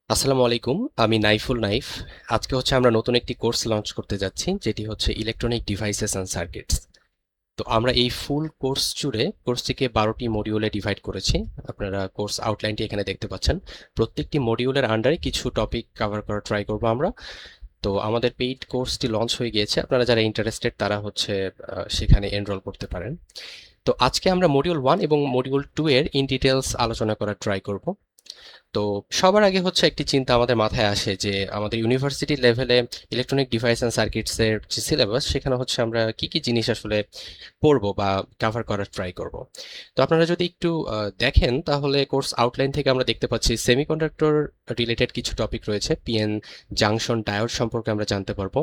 আসসালামু আলাইকুম। আমি নাইফুল নাইফ। আজকে আমরা নতুন একটি কোর্স লঞ্চ করতে যাচ্ছি, যেটি হচ্ছে ইলেকট্রনিক ডিভাইসেস অ্যান্ড সার্কিটস। তো আমরা এই ফুল কোর্স জুড়ে কোর্সটিকে 12টি মডিউলে ডিভাইড করেছি। আপনারা কোর্স আউটলাইনটি এখানে দেখতে পাচ্ছেন। প্রত্যেকটি মডিউলের আন্ডারে কিছু টপিক কভার করার ট্রাই করব আমরা। তো আমাদের পেইড কোর্সটি লঞ্চ হয়ে গিয়েছে। আপনারা যারা ইন্টারেস্টেড তারা সেখানে এনরোল করতে পারেন। তো আজকে আমরা মডিউল 1 এবং মডিউল 2 এর ইন ডিটেলস আলোচনা করার ট্রাই করব। তো সবার আগে একটি চিন্তা আমাদের মাথায় আসে যে আমাদের ইউনিভার্সিটি লেভেলে ইলেকট্রনিক ডিভাইস অ্যান্ড সার্কিটস এর যে সিলেবাস, সেখানে আমরা কি কি জিনিস আসলে পড়বো বা কভার করার ট্রাই করব। তো আপনারা যদি একটু দেখেন, তাহলে কোর্স আউটলাইন থেকে আমরা দেখতে পাচ্ছি সেমিকন্ডাক্টর রিলেটেড কিছু টপিক রয়েছে। পিএন জাংশন ডায়োড সম্পর্কে আমরা জানতে পারবো।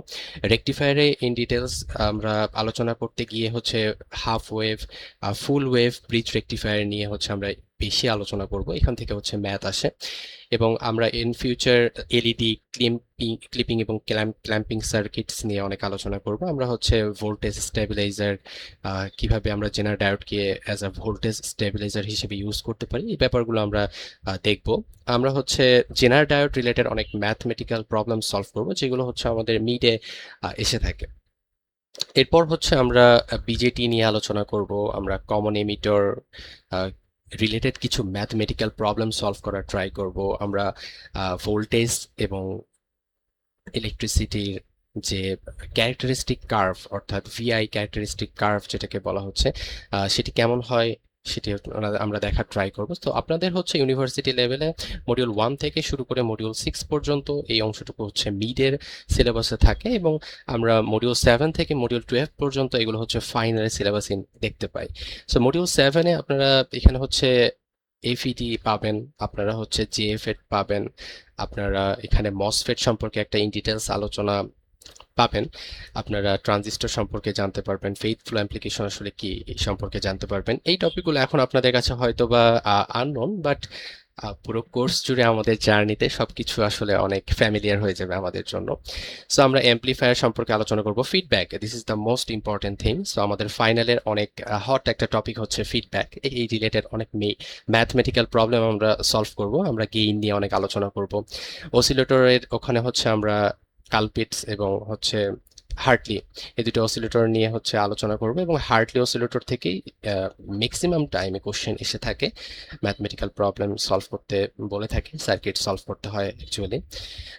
রেকটিফায়ারে ইন ডিটেলস আমরা আলোচনা করতে গিয়ে হাফ ওয়েভ, ফুল ওয়েভ ব্রিজ রেকটিফায়ার নিয়ে আমরা বেশি আলোচনা করব। এখান থেকে ম্যাথ আসে। এবং আমরা ইন ফিউচার এলইডি ক্লিপিং এবং ক্ল্যাম্পিং সার্কিটস নিয়ে অনেক আলোচনা করব। আমরা ভোল্টেজ স্টেবিলাইজার, কিভাবে আমরা জেনার ডায়োডকে অ্যাজ আ ভোল্টেজ স্টেবিলাইজার হিসেবে ইউজ করতে পারি, এই ব্যাপারগুলো আমরা দেখব। আমরা জেনার ডায়োড রিলেটেড অনেক ম্যাথমেটিক্যাল প্রবলেম সলভ করব, যেগুলো আমাদের মিডে এসে থাকে। এরপর আমরা বিজেটি নিয়ে আলোচনা করব। আমরা কমন এমিটর রিলেটেড কিছু ম্যাথমেটিক্যাল প্রবলেম সলভ করার ট্রাই করব। আমরা ভোল্টেজ এবং ইলেকট্রিসিটির যে ক্যারেক্টারিস্টিক কার্ভ, অর্থাৎ ভিআই ক্যারেক্টারিস্টিক কার্ভ যেটাকে বলা হচ্ছে, সেটি কেমন হয় সেটি আমরা দেখার ট্রাই করব। তো আপনাদের ইউনিভার্সিটি লেভেলে মডিউল 1 থেকে শুরু করে মডিউল 6 পর্যন্ত এই অংশটুকু মিডের সিলেবাসে থাকে, এবং আমরা মডিউল 7 থেকে মডিউল 12 পর্যন্ত এগুলো ফাইনাল সিলেবাস দেখতে পাই। সো মডিউল 7 এ আপনারা এখানে এফইটি পাবেন, আপনারা জেএফএট পাবেন, আপনারা এখানে মসফেট সম্পর্কে একটা ইন ডিটেলস আলোচনা পাবেন, আপনারা ট্রানজিস্টর সম্পর্কে জানতে পারবেন, ফেইথ ফ্লো অ্যাপ্লিকেশন আসলে কি এই সম্পর্কে জানতে পারবেন। এই টপিকগুলো এখন আপনাদের কাছে হয়তো বা আননোন, বাট পুরো কোর্স জুড়ে আমাদের জার্নিতে সবকিছু আসলে অনেক ফ্যামিলিয়ার হয়ে যাবে আমাদের জন্য। সো আমরা অ্যাম্প্লিফায়ার সম্পর্কে আলোচনা করব। Feedback, this is the most important thing. So আমাদের ফাইনালের অনেক হট একটা টপিক ফিডব্যাক। এই রিলেটেড অনেক ম্যাথমেটিক্যাল প্রবলেম আমরা সলভ করব। আমরা গেইন নিয়ে অনেক আলোচনা করব। অসিলেটরের ওখানে আমরা কালপিটস এবং হার্টলি, এই দুটো অসিলেটর নিয়ে আলোচনা করব, এবং হার্টলি অসিলেটর থেকেই ম্যাক্সিমাম টাইমে কোশ্চেন এসে থাকে। ম্যাথমেটিক্যাল প্রবলেম সলভ করতে বলে থাকে, সার্কিট সলভ করতে হয় অ্যাকচুয়ালি।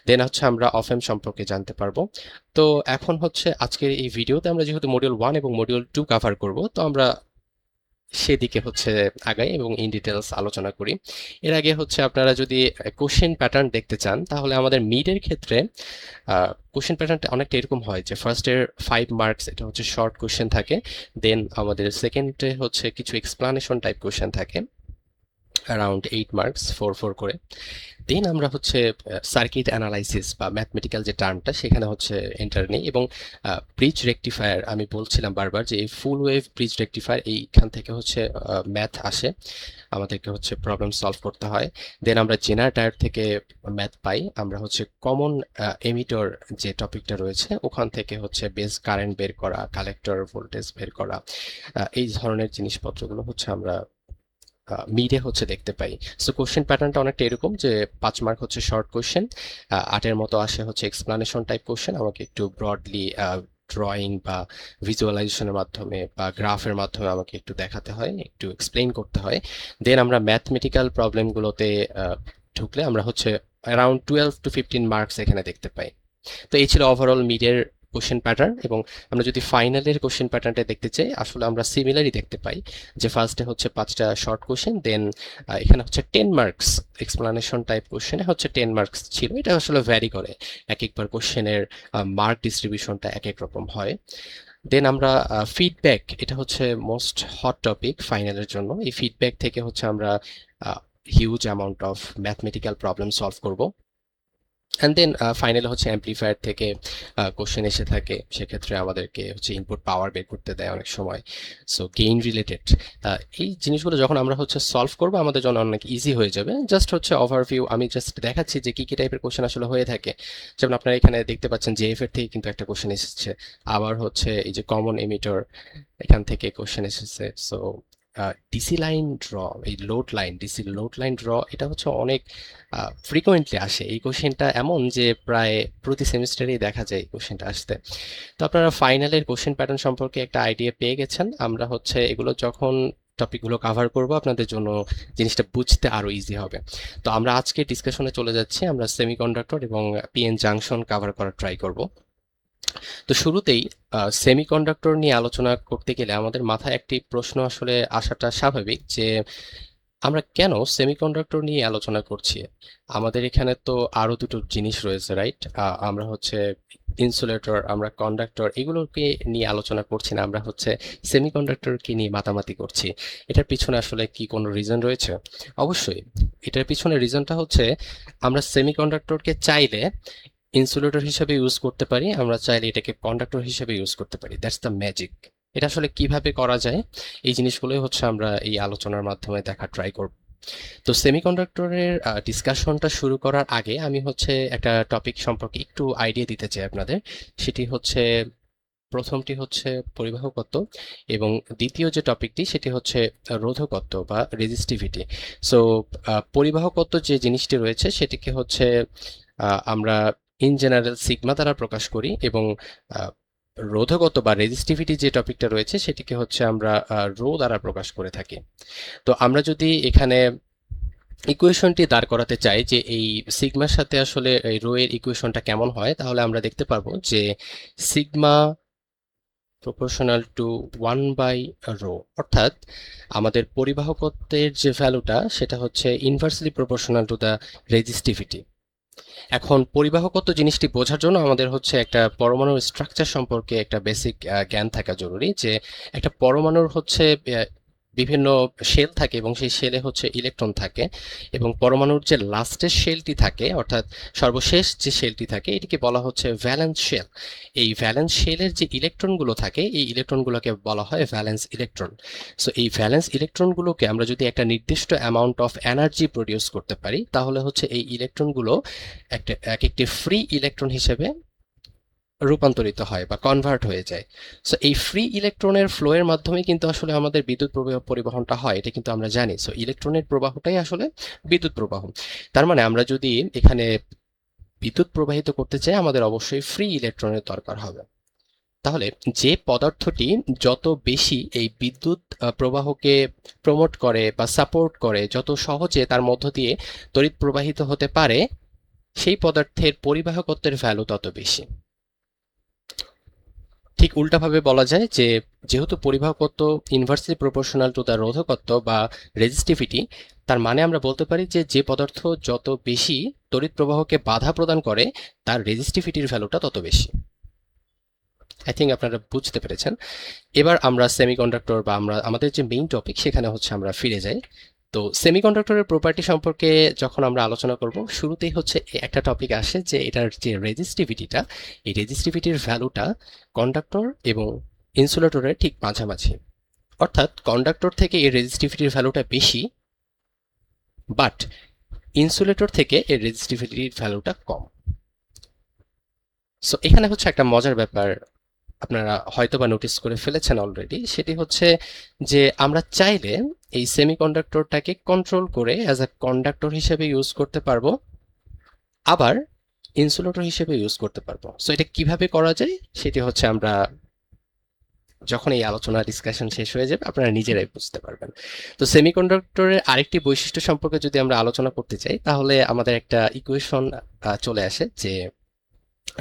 দেন আমরা অফ এম সম্পর্কে জানতে পারবো। তো এখন আজকের এই ভিডিওতে আমরা যেহেতু মডিউল 1 এবং মডিউল 2 কভার করব, তো আমরা সেদিকে আগাই এবং ইন ডিটেলস আলোচনা করি। এর আগে আপনারা যদি কোশ্চেন প্যাটার্ন দেখতে চান, তাহলে আমাদের মিডের ক্ষেত্রে কোশ্চেন প্যাটার্নটা অনেকটা এরকম হয় যে ফার্স্টের 5 মার্কস এটা শর্ট কোশ্চেন থাকে। দেন আমাদের সেকেন্ডে কিছু এক্সপ্লানেশন টাইপ কোশ্চেন থাকে, অ্যারাউন্ড 8 মার্কস, 4 করে। দেন আমরা সার্কিট অ্যানালাইসিস বা ম্যাথমেটিক্যাল যে টার্মটা, সেখানে এন্টার নেই। এবং ব্রিজ রেকটিফায়ার, আমি বলছিলাম বারবার যে এই ফুল ওয়েভ ব্রিজ রেকটিফায়ার, এইখান থেকে ম্যাথ আসে, আমাদেরকে প্রবলেম সলভ করতে হয়। দেন আমরা জেনার ডায়োড থেকে ম্যাথ পাই। আমরা কমন এমিটর যে টপিকটা রয়েছে, ওখান থেকে বেস কারেন্ট বের করা, কালেক্টর ভোল্টেজ বের করা, এই ধরনের জিনিসপত্রগুলো আমরা মিডে দেখতে পাই। সো কোশ্চেন প্যাটার্নটা অনেকটা এরকম যে 5 মার্ক শর্ট কোশ্চেন, 8-এর মতো আসে এক্সপ্লানেশন টাইপ কোশ্চেন। আমাকে একটু ব্রডলি ড্রয়িং বা ভিজুয়ালাইজেশনের মাধ্যমে বা গ্রাফের মাধ্যমে আমাকে একটু দেখাতে হয়, একটু এক্সপ্লেইন করতে হয়। দেন আমরা ম্যাথমেটিক্যাল প্রবলেমগুলোতে ঢুকলে আমরা অ্যারাউন্ড 12 to 15 মার্কস এখানে দেখতে পাই। তো এই ছিল ওভারঅল মিডের কোশ্চেন প্যাটার্ন। এবং আমরা যদি ফাইনালের কোশ্চেন প্যাটার্নটা দেখতে চাই, আসলে আমরা সিমিলারই দেখতে পাই যে ফার্স্টে 5টা শর্ট কোশ্চেন, দেন এখানে 10 মার্কস এক্সপ্লানেশন টাইপ কোশ্চেনে 10 মার্কস ছিল। এটা আসলে ভ্যারি করে, এক একবার কোশ্চেনের মার্ক ডিস্ট্রিবিউশনটা এক এক রকম হয়। দেন আমরা ফিডব্যাক, এটা মোস্ট হট টপিক ফাইনালের জন্য। এই ফিডব্যাক থেকে আমরা huge amount of mathematical problem solve করব। অ্যান্ড দেন ফাইনালে অ্যাম্প্লিফায়ার থেকে কোশ্চেন এসে থাকে, সেক্ষেত্রে আমাদেরকে ইনপুট পাওয়ার বের করতে দেয় অনেক সময়। সো গেইন রিলেটেড এই জিনিসগুলো যখন আমরা সলভ করবো, আমাদের জন্য অনেক ইজি হয়ে যাবে। জাস্ট ওভারভিউ, আমি জাস্ট দেখাচ্ছি যে কি কি টাইপের কোশ্চেন আসলে হয়ে থাকে। যেমন আপনারা এখানে দেখতে পাচ্ছেন জেএফ এর থেকে কিন্তু একটা কোশ্চেন এসেছে। আবার এই যে কমন এমিটর, এখান থেকে কোশ্চেন এসেছে। সো ডিসি লাইন ড্র, এই load line, DC load line draw, এটা হচ্ছে অনেক ফ্রিকোয়েন্টলি আসে। এই কোশ্চেনটা এমন যে প্রায় প্রতি সেমিস্টারেই দেখা যায় এই কোশ্চেনটা আসতে। তো আপনারা ফাইনালের কোশ্চেন প্যাটার্ন সম্পর্কে একটা আইডিয়া পেয়ে গেছেন। আমরা হচ্ছে এগুলো যখন টপিকগুলো কাভার করব আপনাদের জন্য জিনিসটা বুঝতে আরো ইজি হবে। তো আমরা আজকে ডিসকাশনে চলে যাচ্ছি, আমরা সেমিকন্ডাক্টর এবং পিএন জাংশন কাভার করার ট্রাই করব। তো শুরুতেই সেমিকন্ডাক্টর নিয়ে আলোচনা করতে গেলে আমাদের মাথায় একটি প্রশ্ন আসলে আসাটা স্বাভাবিক, যে আমরা কেন সেমিকন্ডাক্টর নিয়ে আলোচনা করছি। আমাদের এখানে তো আরো দুটো জিনিস রয়েছে, রাইট? আমরা হচ্ছে ইনসুলেটর, আমরা কন্ডাক্টর, এগুলোকে নিয়ে আলোচনা করছি না, আমরা হচ্ছে সেমিকন্ডাক্টরকে নিয়ে মাতামাতি করছি। এটার পিছনে আসলে কি কোনো রিজন রয়েছে? অবশ্যই। এটার পিছনে রিজনটা হচ্ছে আমরা সেমিকন্ডাক্টরকে চাইলে ইনসুলেটর হিসেবে ইউজ করতে পারি, আমরা চাইলে এটাকে কন্ডাক্টর হিসেবে ইউজ করতে পারি। That's the magic. এটা আসলে কিভাবে করা যায়, এই জিনিসগুলোই হচ্ছে আমরা এই আলোচনার মাধ্যমে দেখা ট্রাই করব। তো সেমিকন্ডাক্টরের ডিসকাশনটা শুরু করার আগে আমি হচ্ছে একটা টপিক সম্পর্কে একটু আইডিয়া দিতে চাই আপনাদের। সেটি হচ্ছে, প্রথমটি হচ্ছে পরিবাহকত্ব এবং দ্বিতীয় যে টপিকটি সেটি হচ্ছে রোধকত্ব বা রেজিস্টিভিটি। সো পরিবাহকত্ব যে জিনিসটি রয়েছে সেটিকে হচ্ছে আমরা ইন জেনারেল সিগমা দ্বারা প্রকাশ করি, এবং রোধকত্ব বা রেজিস্টিভিটি যে টপিকটা রয়েছে সেটিকে হচ্ছে আমরা রো দ্বারা প্রকাশ করে থাকি। তো আমরা যদি এখানে ইকুয়েশনটি দাঁড় করাতে চাই যে এই সিগমার সাথে আসলে এই রো এর ইকুয়েশনটা কেমন হয়, তাহলে আমরা দেখতে পারবো যে সিগমা প্রপোর্শনাল টু 1/রো, অর্থাৎ আমাদের পরিবাহকত্বের যে ভ্যালুটা সেটা হচ্ছে inversely proportional to the resistivity. এখন পরিবাহকত্ব জিনিসটি বোঝার জন্য আমাদের হচ্ছে একটা পরমাণুর স্ট্রাকচার সম্পর্কে একটা বেসিক জ্ঞান থাকা জরুরি, যে একটা পরমাণুর হচ্ছে বিভিন্ন শেল থাকে এবং সেই শেলে হচ্ছে ইলেকট্রন থাকে, এবং পরমাণুর যে লাস্টের শেলটি থাকে, অর্থাৎ সর্বশেষ যে শেলটি থাকে, এটিকে বলা হচ্ছে ভ্যালেন্স শেল। এই ভ্যালেন্স শেলের যে ইলেকট্রনগুলো থাকে এই ইলেকট্রনগুলোকে বলা হয় ভ্যালেন্স ইলেকট্রন। সো এই ভ্যালেন্স ইলেকট্রনগুলোকে আমরা যদি একটা নির্দিষ্ট অ্যামাউন্ট অফ এনার্জি প্রডিউস করতে পারি, তাহলে হচ্ছে এই ইলেকট্রনগুলো এক একটি ফ্রি ইলেকট্রন হিসেবে রূপান্তরিত হয় বা কনভার্ট হয়ে যায়। সো এই ফ্রি ইলেকট্রনের ফ্লো এর মাধ্যমে কিন্তু আসলে আমাদের বিদ্যুৎ পরিবহনটা হয়, এটা কিন্তু আমরা জানি। সো ইলেকট্রনের প্রবাহটাই আসলে বিদ্যুৎ প্রবাহ। তার মানে আমরা যদি এখানে বিদ্যুৎ প্রবাহিত করতে চাই আমাদের অবশ্যই ফ্রি ইলেকট্রনের দরকার হবে। তাহলে যে পদার্থটি যত বেশি এই বিদ্যুৎ প্রবাহকে প্রমোট করে বা সাপোর্ট করে, যত সহজে তার মধ্য দিয়ে তড়িৎ প্রবাহিত হতে পারে, সেই পদার্থের পরিবাহকত্বের ভ্যালু তত বেশি। ঠিক উল্টাভাবে বলা যায় যে যেহেতু পরিবাহকত্ব ইনভার্সলি প্রপোর্শনাল টু দ্য রোধকত্ব বা রেজিস্টিভিটি, তার মানে আমরা বলতে পারি যে যে পদার্থ যত বেশি তড়িৎ প্রবাহকে বাধা প্রদান করে তার রেজিস্টিভিটির ভ্যালুটা তত বেশি। আই থিঙ্ক আপনারা বুঝতে পেরেছেন। এবার আমরা সেমিকন্ডাক্টর বা আমরা আমাদের যে মেইন টপিক সেখানে হচ্ছে আমরা ফিরে যাই। তো সেমিকন্ডাক্টরের প্রপার্টি সম্পর্কে যখন আমরা আলোচনা করব, শুরুতেই হচ্ছে একটা টপিক আসে যে এটার যে রেজিস্টিভিটিটা, এই রেজিস্টিভিটির ভ্যালুটা কন্ডাক্টর এবং ইনসুলেটরের ঠিক মাঝামাঝি। অর্থাৎ কন্ডাক্টর থেকে এই রেজিস্টিভিটির ভ্যালুটা বেশি, বাট ইনসুলেটর থেকে এর রেজিস্টিভিটির ভ্যালুটা কম। সো এখানে হচ্ছে একটা মজার ব্যাপার আপনারা হয়তো বা নোটিস করে ফেলেছেন অলরেডি, সেটি হচ্ছে যে আমরা চাইলে এই সেমিকন্ডাক্টরটাকে কন্ট্রোল করে অ্যাজ আ কন্ডাক্টর হিসেবে ইউজ করতে পারবো, আবার ইনসুলেটর হিসেবে ইউজ করতে পারবো। সো এটা কিভাবে করা যায় সেটি হচ্ছে আমরা যখন এই আলোচনা ডিসকাশন শেষ হয়ে যাবে আপনারা নিজেরাই বুঝতে পারবেন। তো সেমিকন্ডাক্টরের আরেকটি বৈশিষ্ট্য সম্পর্কে যদি আমরা আলোচনা করতে চাই, তাহলে আমাদের একটা ইকুয়েশন চলে আসে যে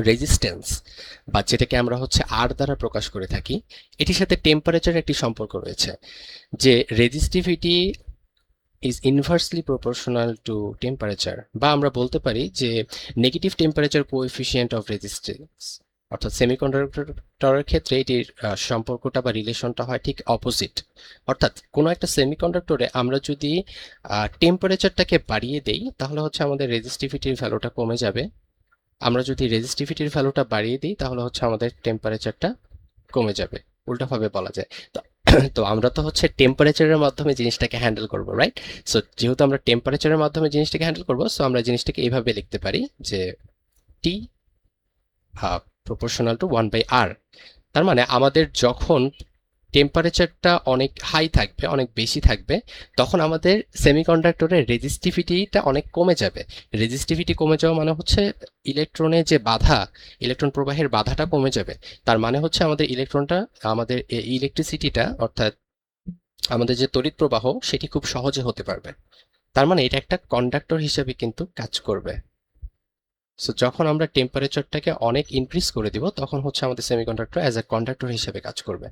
রেজিস্ট্যান্স, বা যেটাকে আমরা হচ্ছে আর দ্বারা প্রকাশ করে থাকি, এটির সাথে টেম্পারেচার একটি সম্পর্ক রয়েছে, যে resistivity is inversely proportional to temperature, বা আমরা বলতে পারি যে negative temperature coefficient of resistance. অর্থাৎ সেমিকন্ডাক্টরের ক্ষেত্রে এটির সম্পর্কটা বা রিলেশনটা হয় ঠিক অপোজিট। অর্থাৎ কোনো একটা সেমিকন্ডাক্টরে আমরা যদি টেম্পারেচারটাকে বাড়িয়ে দেই তাহলে হচ্ছে আমাদের রেজিস্টিভিটির ভ্যালুটা কমে যাবে, আমরা যদি রেজিস্টিভিটির ভ্যালুটা বাড়িয়ে দিই তাহলে হচ্ছে আমাদের টেম্পারেচারটা কমে যাবে। উল্টাভাবে বলা যায়। তো তো আমরা তো হচ্ছে টেম্পারেচারের মাধ্যমে জিনিসটাকে হ্যান্ডেল করবো, রাইট? সো যেহেতু আমরা টেম্পারেচারের মাধ্যমে জিনিসটাকে হ্যান্ডেল করবো, সো আমরা জিনিসটাকে এইভাবে লিখতে পারি যে টি প্রপোর্শনাল টু 1/r। তার মানে আমাদের যখন টেম্পারেচারটা অনেক হাই থাকবে, অনেক বেশি থাকবে, তখন আমাদের সেমিকন্ডাক্টরের রেজিস্টিভিটিটা অনেক কমে যাবে। রেজিস্টিভিটি কমে যাওয়া মানে হচ্ছে ইলেকট্রনের যে বাধা, ইলেকট্রন প্রবাহের বাধাটা কমে যাবে। তার মানে হচ্ছে আমাদের ইলেকট্রনটা, আমাদের ইলেকট্রিসিটিটা অর্থাৎ আমাদের যে তড়িৎ প্রবাহ সেটি খুব সহজে হতে পারবে। তার মানে এটা একটা কন্ডাক্টর হিসেবে কিন্তু কাজ করবে। সো যখন আমরা টেম্পারেচারটাকে অনেক ইনক্রিজ করে দিব তখন হচ্ছে আমাদের সেমিকন্ডাক্টর অ্যাজ এ কন্ডাক্টর হিসেবে কাজ করবে।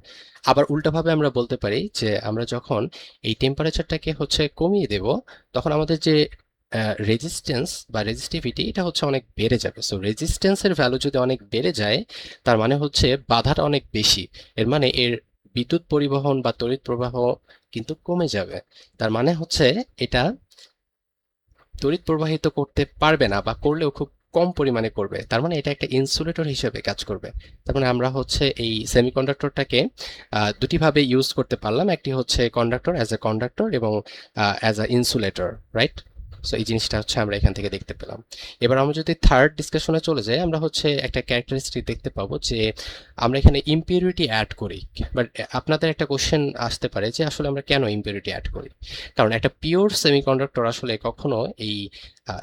আবার উল্টাভাবে আমরা বলতে পারি যে আমরা যখন এই টেম্পারেচারটাকে হচ্ছে কমিয়ে দেব তখন আমাদের যে রেজিস্ট্যান্স বা রেজিস্টিভিটি এটা হচ্ছে অনেক বেড়ে যাবে। সো রেজিস্ট্যান্সের ভ্যালু যদি অনেক বেড়ে যায় তার মানে হচ্ছে বাধাটা অনেক বেশি, এর মানে এর বিদ্যুৎ পরিবহন বা তড়িৎ প্রবাহ কিন্তু কমে যাবে। তার মানে হচ্ছে এটা তড়িৎ প্রবাহিত করতে পারবে না, বা করলেও খুব কম পরিমাণে করবে। তার মানে এটা একটা ইনসুলেটর হিসেবে কাজ করবে। তার মানে আমরা হচ্ছে এই সেমিকন্ডাক্টরটাকে দুটি ভাবে ইউজ করতে পারলাম। একটি হচ্ছে কন্ডাক্টর, অ্যাজ এ কন্ডাক্টর, এবং as a insulator, right? So এই জিনিসটা হচ্ছে আমরা এখান থেকে দেখতে পেলাম। এবার আমরা যদি থার্ড ডিসকাশনে চলে যাই, আমরা হচ্ছে একটা ক্যারেক্টারিস্টিক দেখতে পাবো যে আমরা এখানে ইম্পিউরিটি অ্যাড করি। বাট আপনাদের একটা কোশ্চেন আসতে পারে যে আসলে আমরা কেন ইম্পিউরিটি অ্যাড করি। কারণ একটা পিওর সেমিকন্ডাক্টর আসলে কখনো এই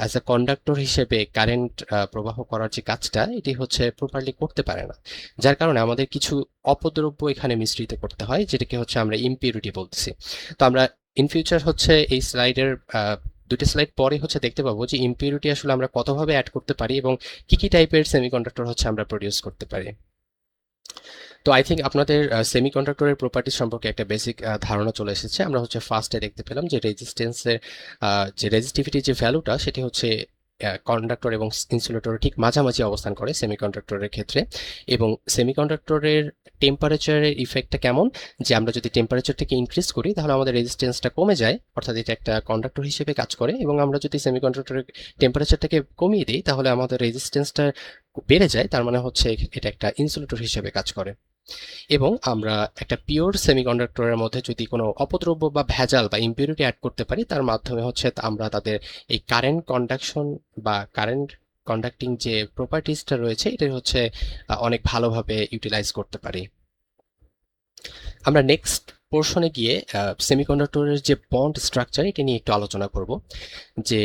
অ্যাজ এ কন্ডাক্টর হিসেবে কারেন্ট প্রবাহ করার যে কাজটা এটি হচ্ছে প্রপারলি করতে পারে না। যার কারণে আমাদের কিছু অপদ্রব্য এখানে মিশ্রিত করতে হয়, যেটাকে হচ্ছে আমরা ইম্পিউরিটি বলতেছি। তো আমরা ইন ফিউচার হচ্ছে এই স্লাইডের দুটো স্লাইড পরে হচ্ছে দেখতে পাবো যে ইম্পিউরিটি আসলে আমরা কতভাবে অ্যাড করতে পারি এবং কি কি টাইপের সেমিকন্ডাক্টর হচ্ছে আমরা প্রডিউস করতে পারি। তো আই থিঙ্ক আপনাদের সেমিকন্ডাক্টরের প্রপার্টিজ সম্পর্কে একটা বেসিক ধারণা চলে এসেছে। আমরা হচ্ছে ফার্স্টে দেখতে পেলাম যে রেজিস্ট্যান্সের যে রেজিস্টিভিটির যে ভ্যালুটা সেটি হচ্ছে কন্ডাক্টর এবং ইনসুলেটরের ঠিক মাঝামাঝি অবস্থান করে সেমিকন্ডাক্টরের ক্ষেত্রে। এবং সেমিকন্ডাক্টরের টেম্পারেচারের ইফেক্টটা কেমন, যে আমরা যদি টেম্পারেচারটাকে ইনক্রিজ করি তাহলে আমাদের রেজিস্ট্যান্সটা কমে যায়, অর্থাৎ এটা একটা কন্ডাক্টর হিসেবে কাজ করে। এবং আমরা যদি সেমিকন্ডাক্টরের টেম্পারেচারটাকে কমিয়ে দিই তাহলে আমাদের রেজিস্ট্যান্সটা বেড়ে যায়, তার মানে হচ্ছে এটা একটা ইনসুলেটর হিসেবে কাজ করে। এবং আমরা একটা পিওর সেমিকন্ডাক্টরের মধ্যে যদি কোনো অপদ্রব্য বা ভেজাল বা ইম্পিউরিটি অ্যাড করতে পারি তার মাধ্যমে হচ্ছে আমরা তাদের এই কারেন্ট কন্ডাকশন বা কারেন্ট কন্ডাক্টিং যে প্রপার্টিসটা রয়েছে এটা হচ্ছে অনেক ভালোভাবে ইউটিলাইজ করতে পারি। আমরা নেক্সট পোর্শনে গিয়ে সেমিকন্ডাক্টরের যে বন্ড স্ট্রাকচার এটা নিয়ে একটু আলোচনা করব। যে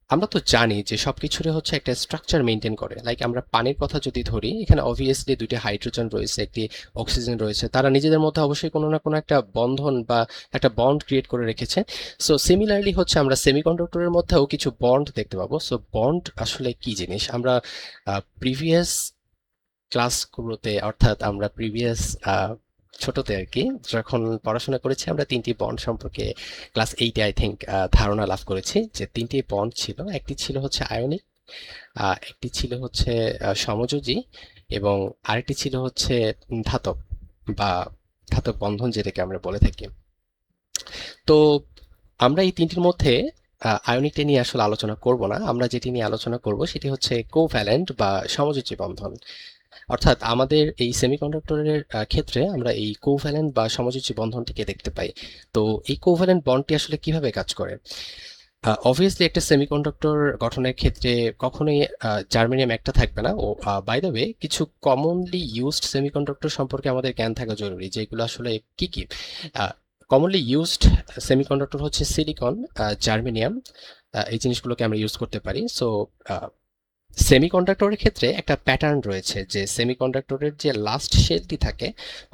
আমরা তো জানি যে সবকিছুরে হচ্ছে একটা স্ট্রাকচার মেনটেন করে। লাইক আমরা পানির কথা যদি ধরি, এখানে অবভিয়াসলি দুইটি হাইড্রোজেন রয়েছে, একটি অক্সিজেন রয়েছে, তারা নিজেদের মধ্যে অবশ্যই কোনো না কোনো একটা বন্ধন বা একটা বন্ড ক্রিয়েট করে রেখেছে। সো সিমিলারলি হচ্ছে আমরা সেমিকন্ডাক্টরের মধ্যেও কিছু বন্ড দেখতে পাবো। সো বন্ড আসলে কি জিনিস আমরা প্রিভিয়াস ক্লাসগুলোতে, অর্থাৎ আমরা প্রিভিয়াস ছোটতে আর কি যখন পড়াশোনা করেছি আমরা তিনটি বন্ড সম্পর্কে ক্লাস 8-এ আই থিঙ্ক ধারণা লাভ করেছি। যে তিনটি বন্ড ছিল, একটি ছিল হচ্ছে আয়নিক, একটি ছিল হচ্ছে সমযোজী, এবং আরেকটি ছিল হচ্ছে ধাতব বা ধাতব বন্ধন যেটাকে আমরা বলে থাকি। তো আমরা এই তিনটির মধ্যে আয়নিকটা নিয়ে আসলে আলোচনা করব না। আমরা যেটি নিয়ে আলোচনা করব সেটি হচ্ছে কোভ্যালেন্ট বা সমযোজী বন্ধন। অর্থাৎ আমাদের এই সেমিকন্ডাক্টরের ক্ষেত্রে আমরা এই কোভ্যালেন্ট বা সমযোজী বন্ধনটিকে দেখতে পাই। তো এই কোভ্যালেন্ট বন্ডটি আসলে কিভাবে কাজ করে? অবভিয়াসলি একটা সেমিকন্ডাক্টর গঠনের ক্ষেত্রে কখনোই জার্মেনিয়াম একটা থাকবে না। ও বাই দ্য ওয়ে, কিছু কমনলি ইউজড সেমিকন্ডাক্টর সম্পর্কে আমাদের জ্ঞান থাকা জরুরি, যেগুলো আসলে কি কি। কমনলি ইউজড সেমিকন্ডাক্টর হচ্ছে সিলিকন, জার্মেনিয়াম, এই জিনিসগুলোকে আমরা ইউজ করতে পারি। সো সেমিকন্ডাক্টরের ক্ষেত্রে একটা প্যাটার্ন রয়েছে, যে সেমিকন্ডাক্টরের যে লাস্ট শেলটি থাকে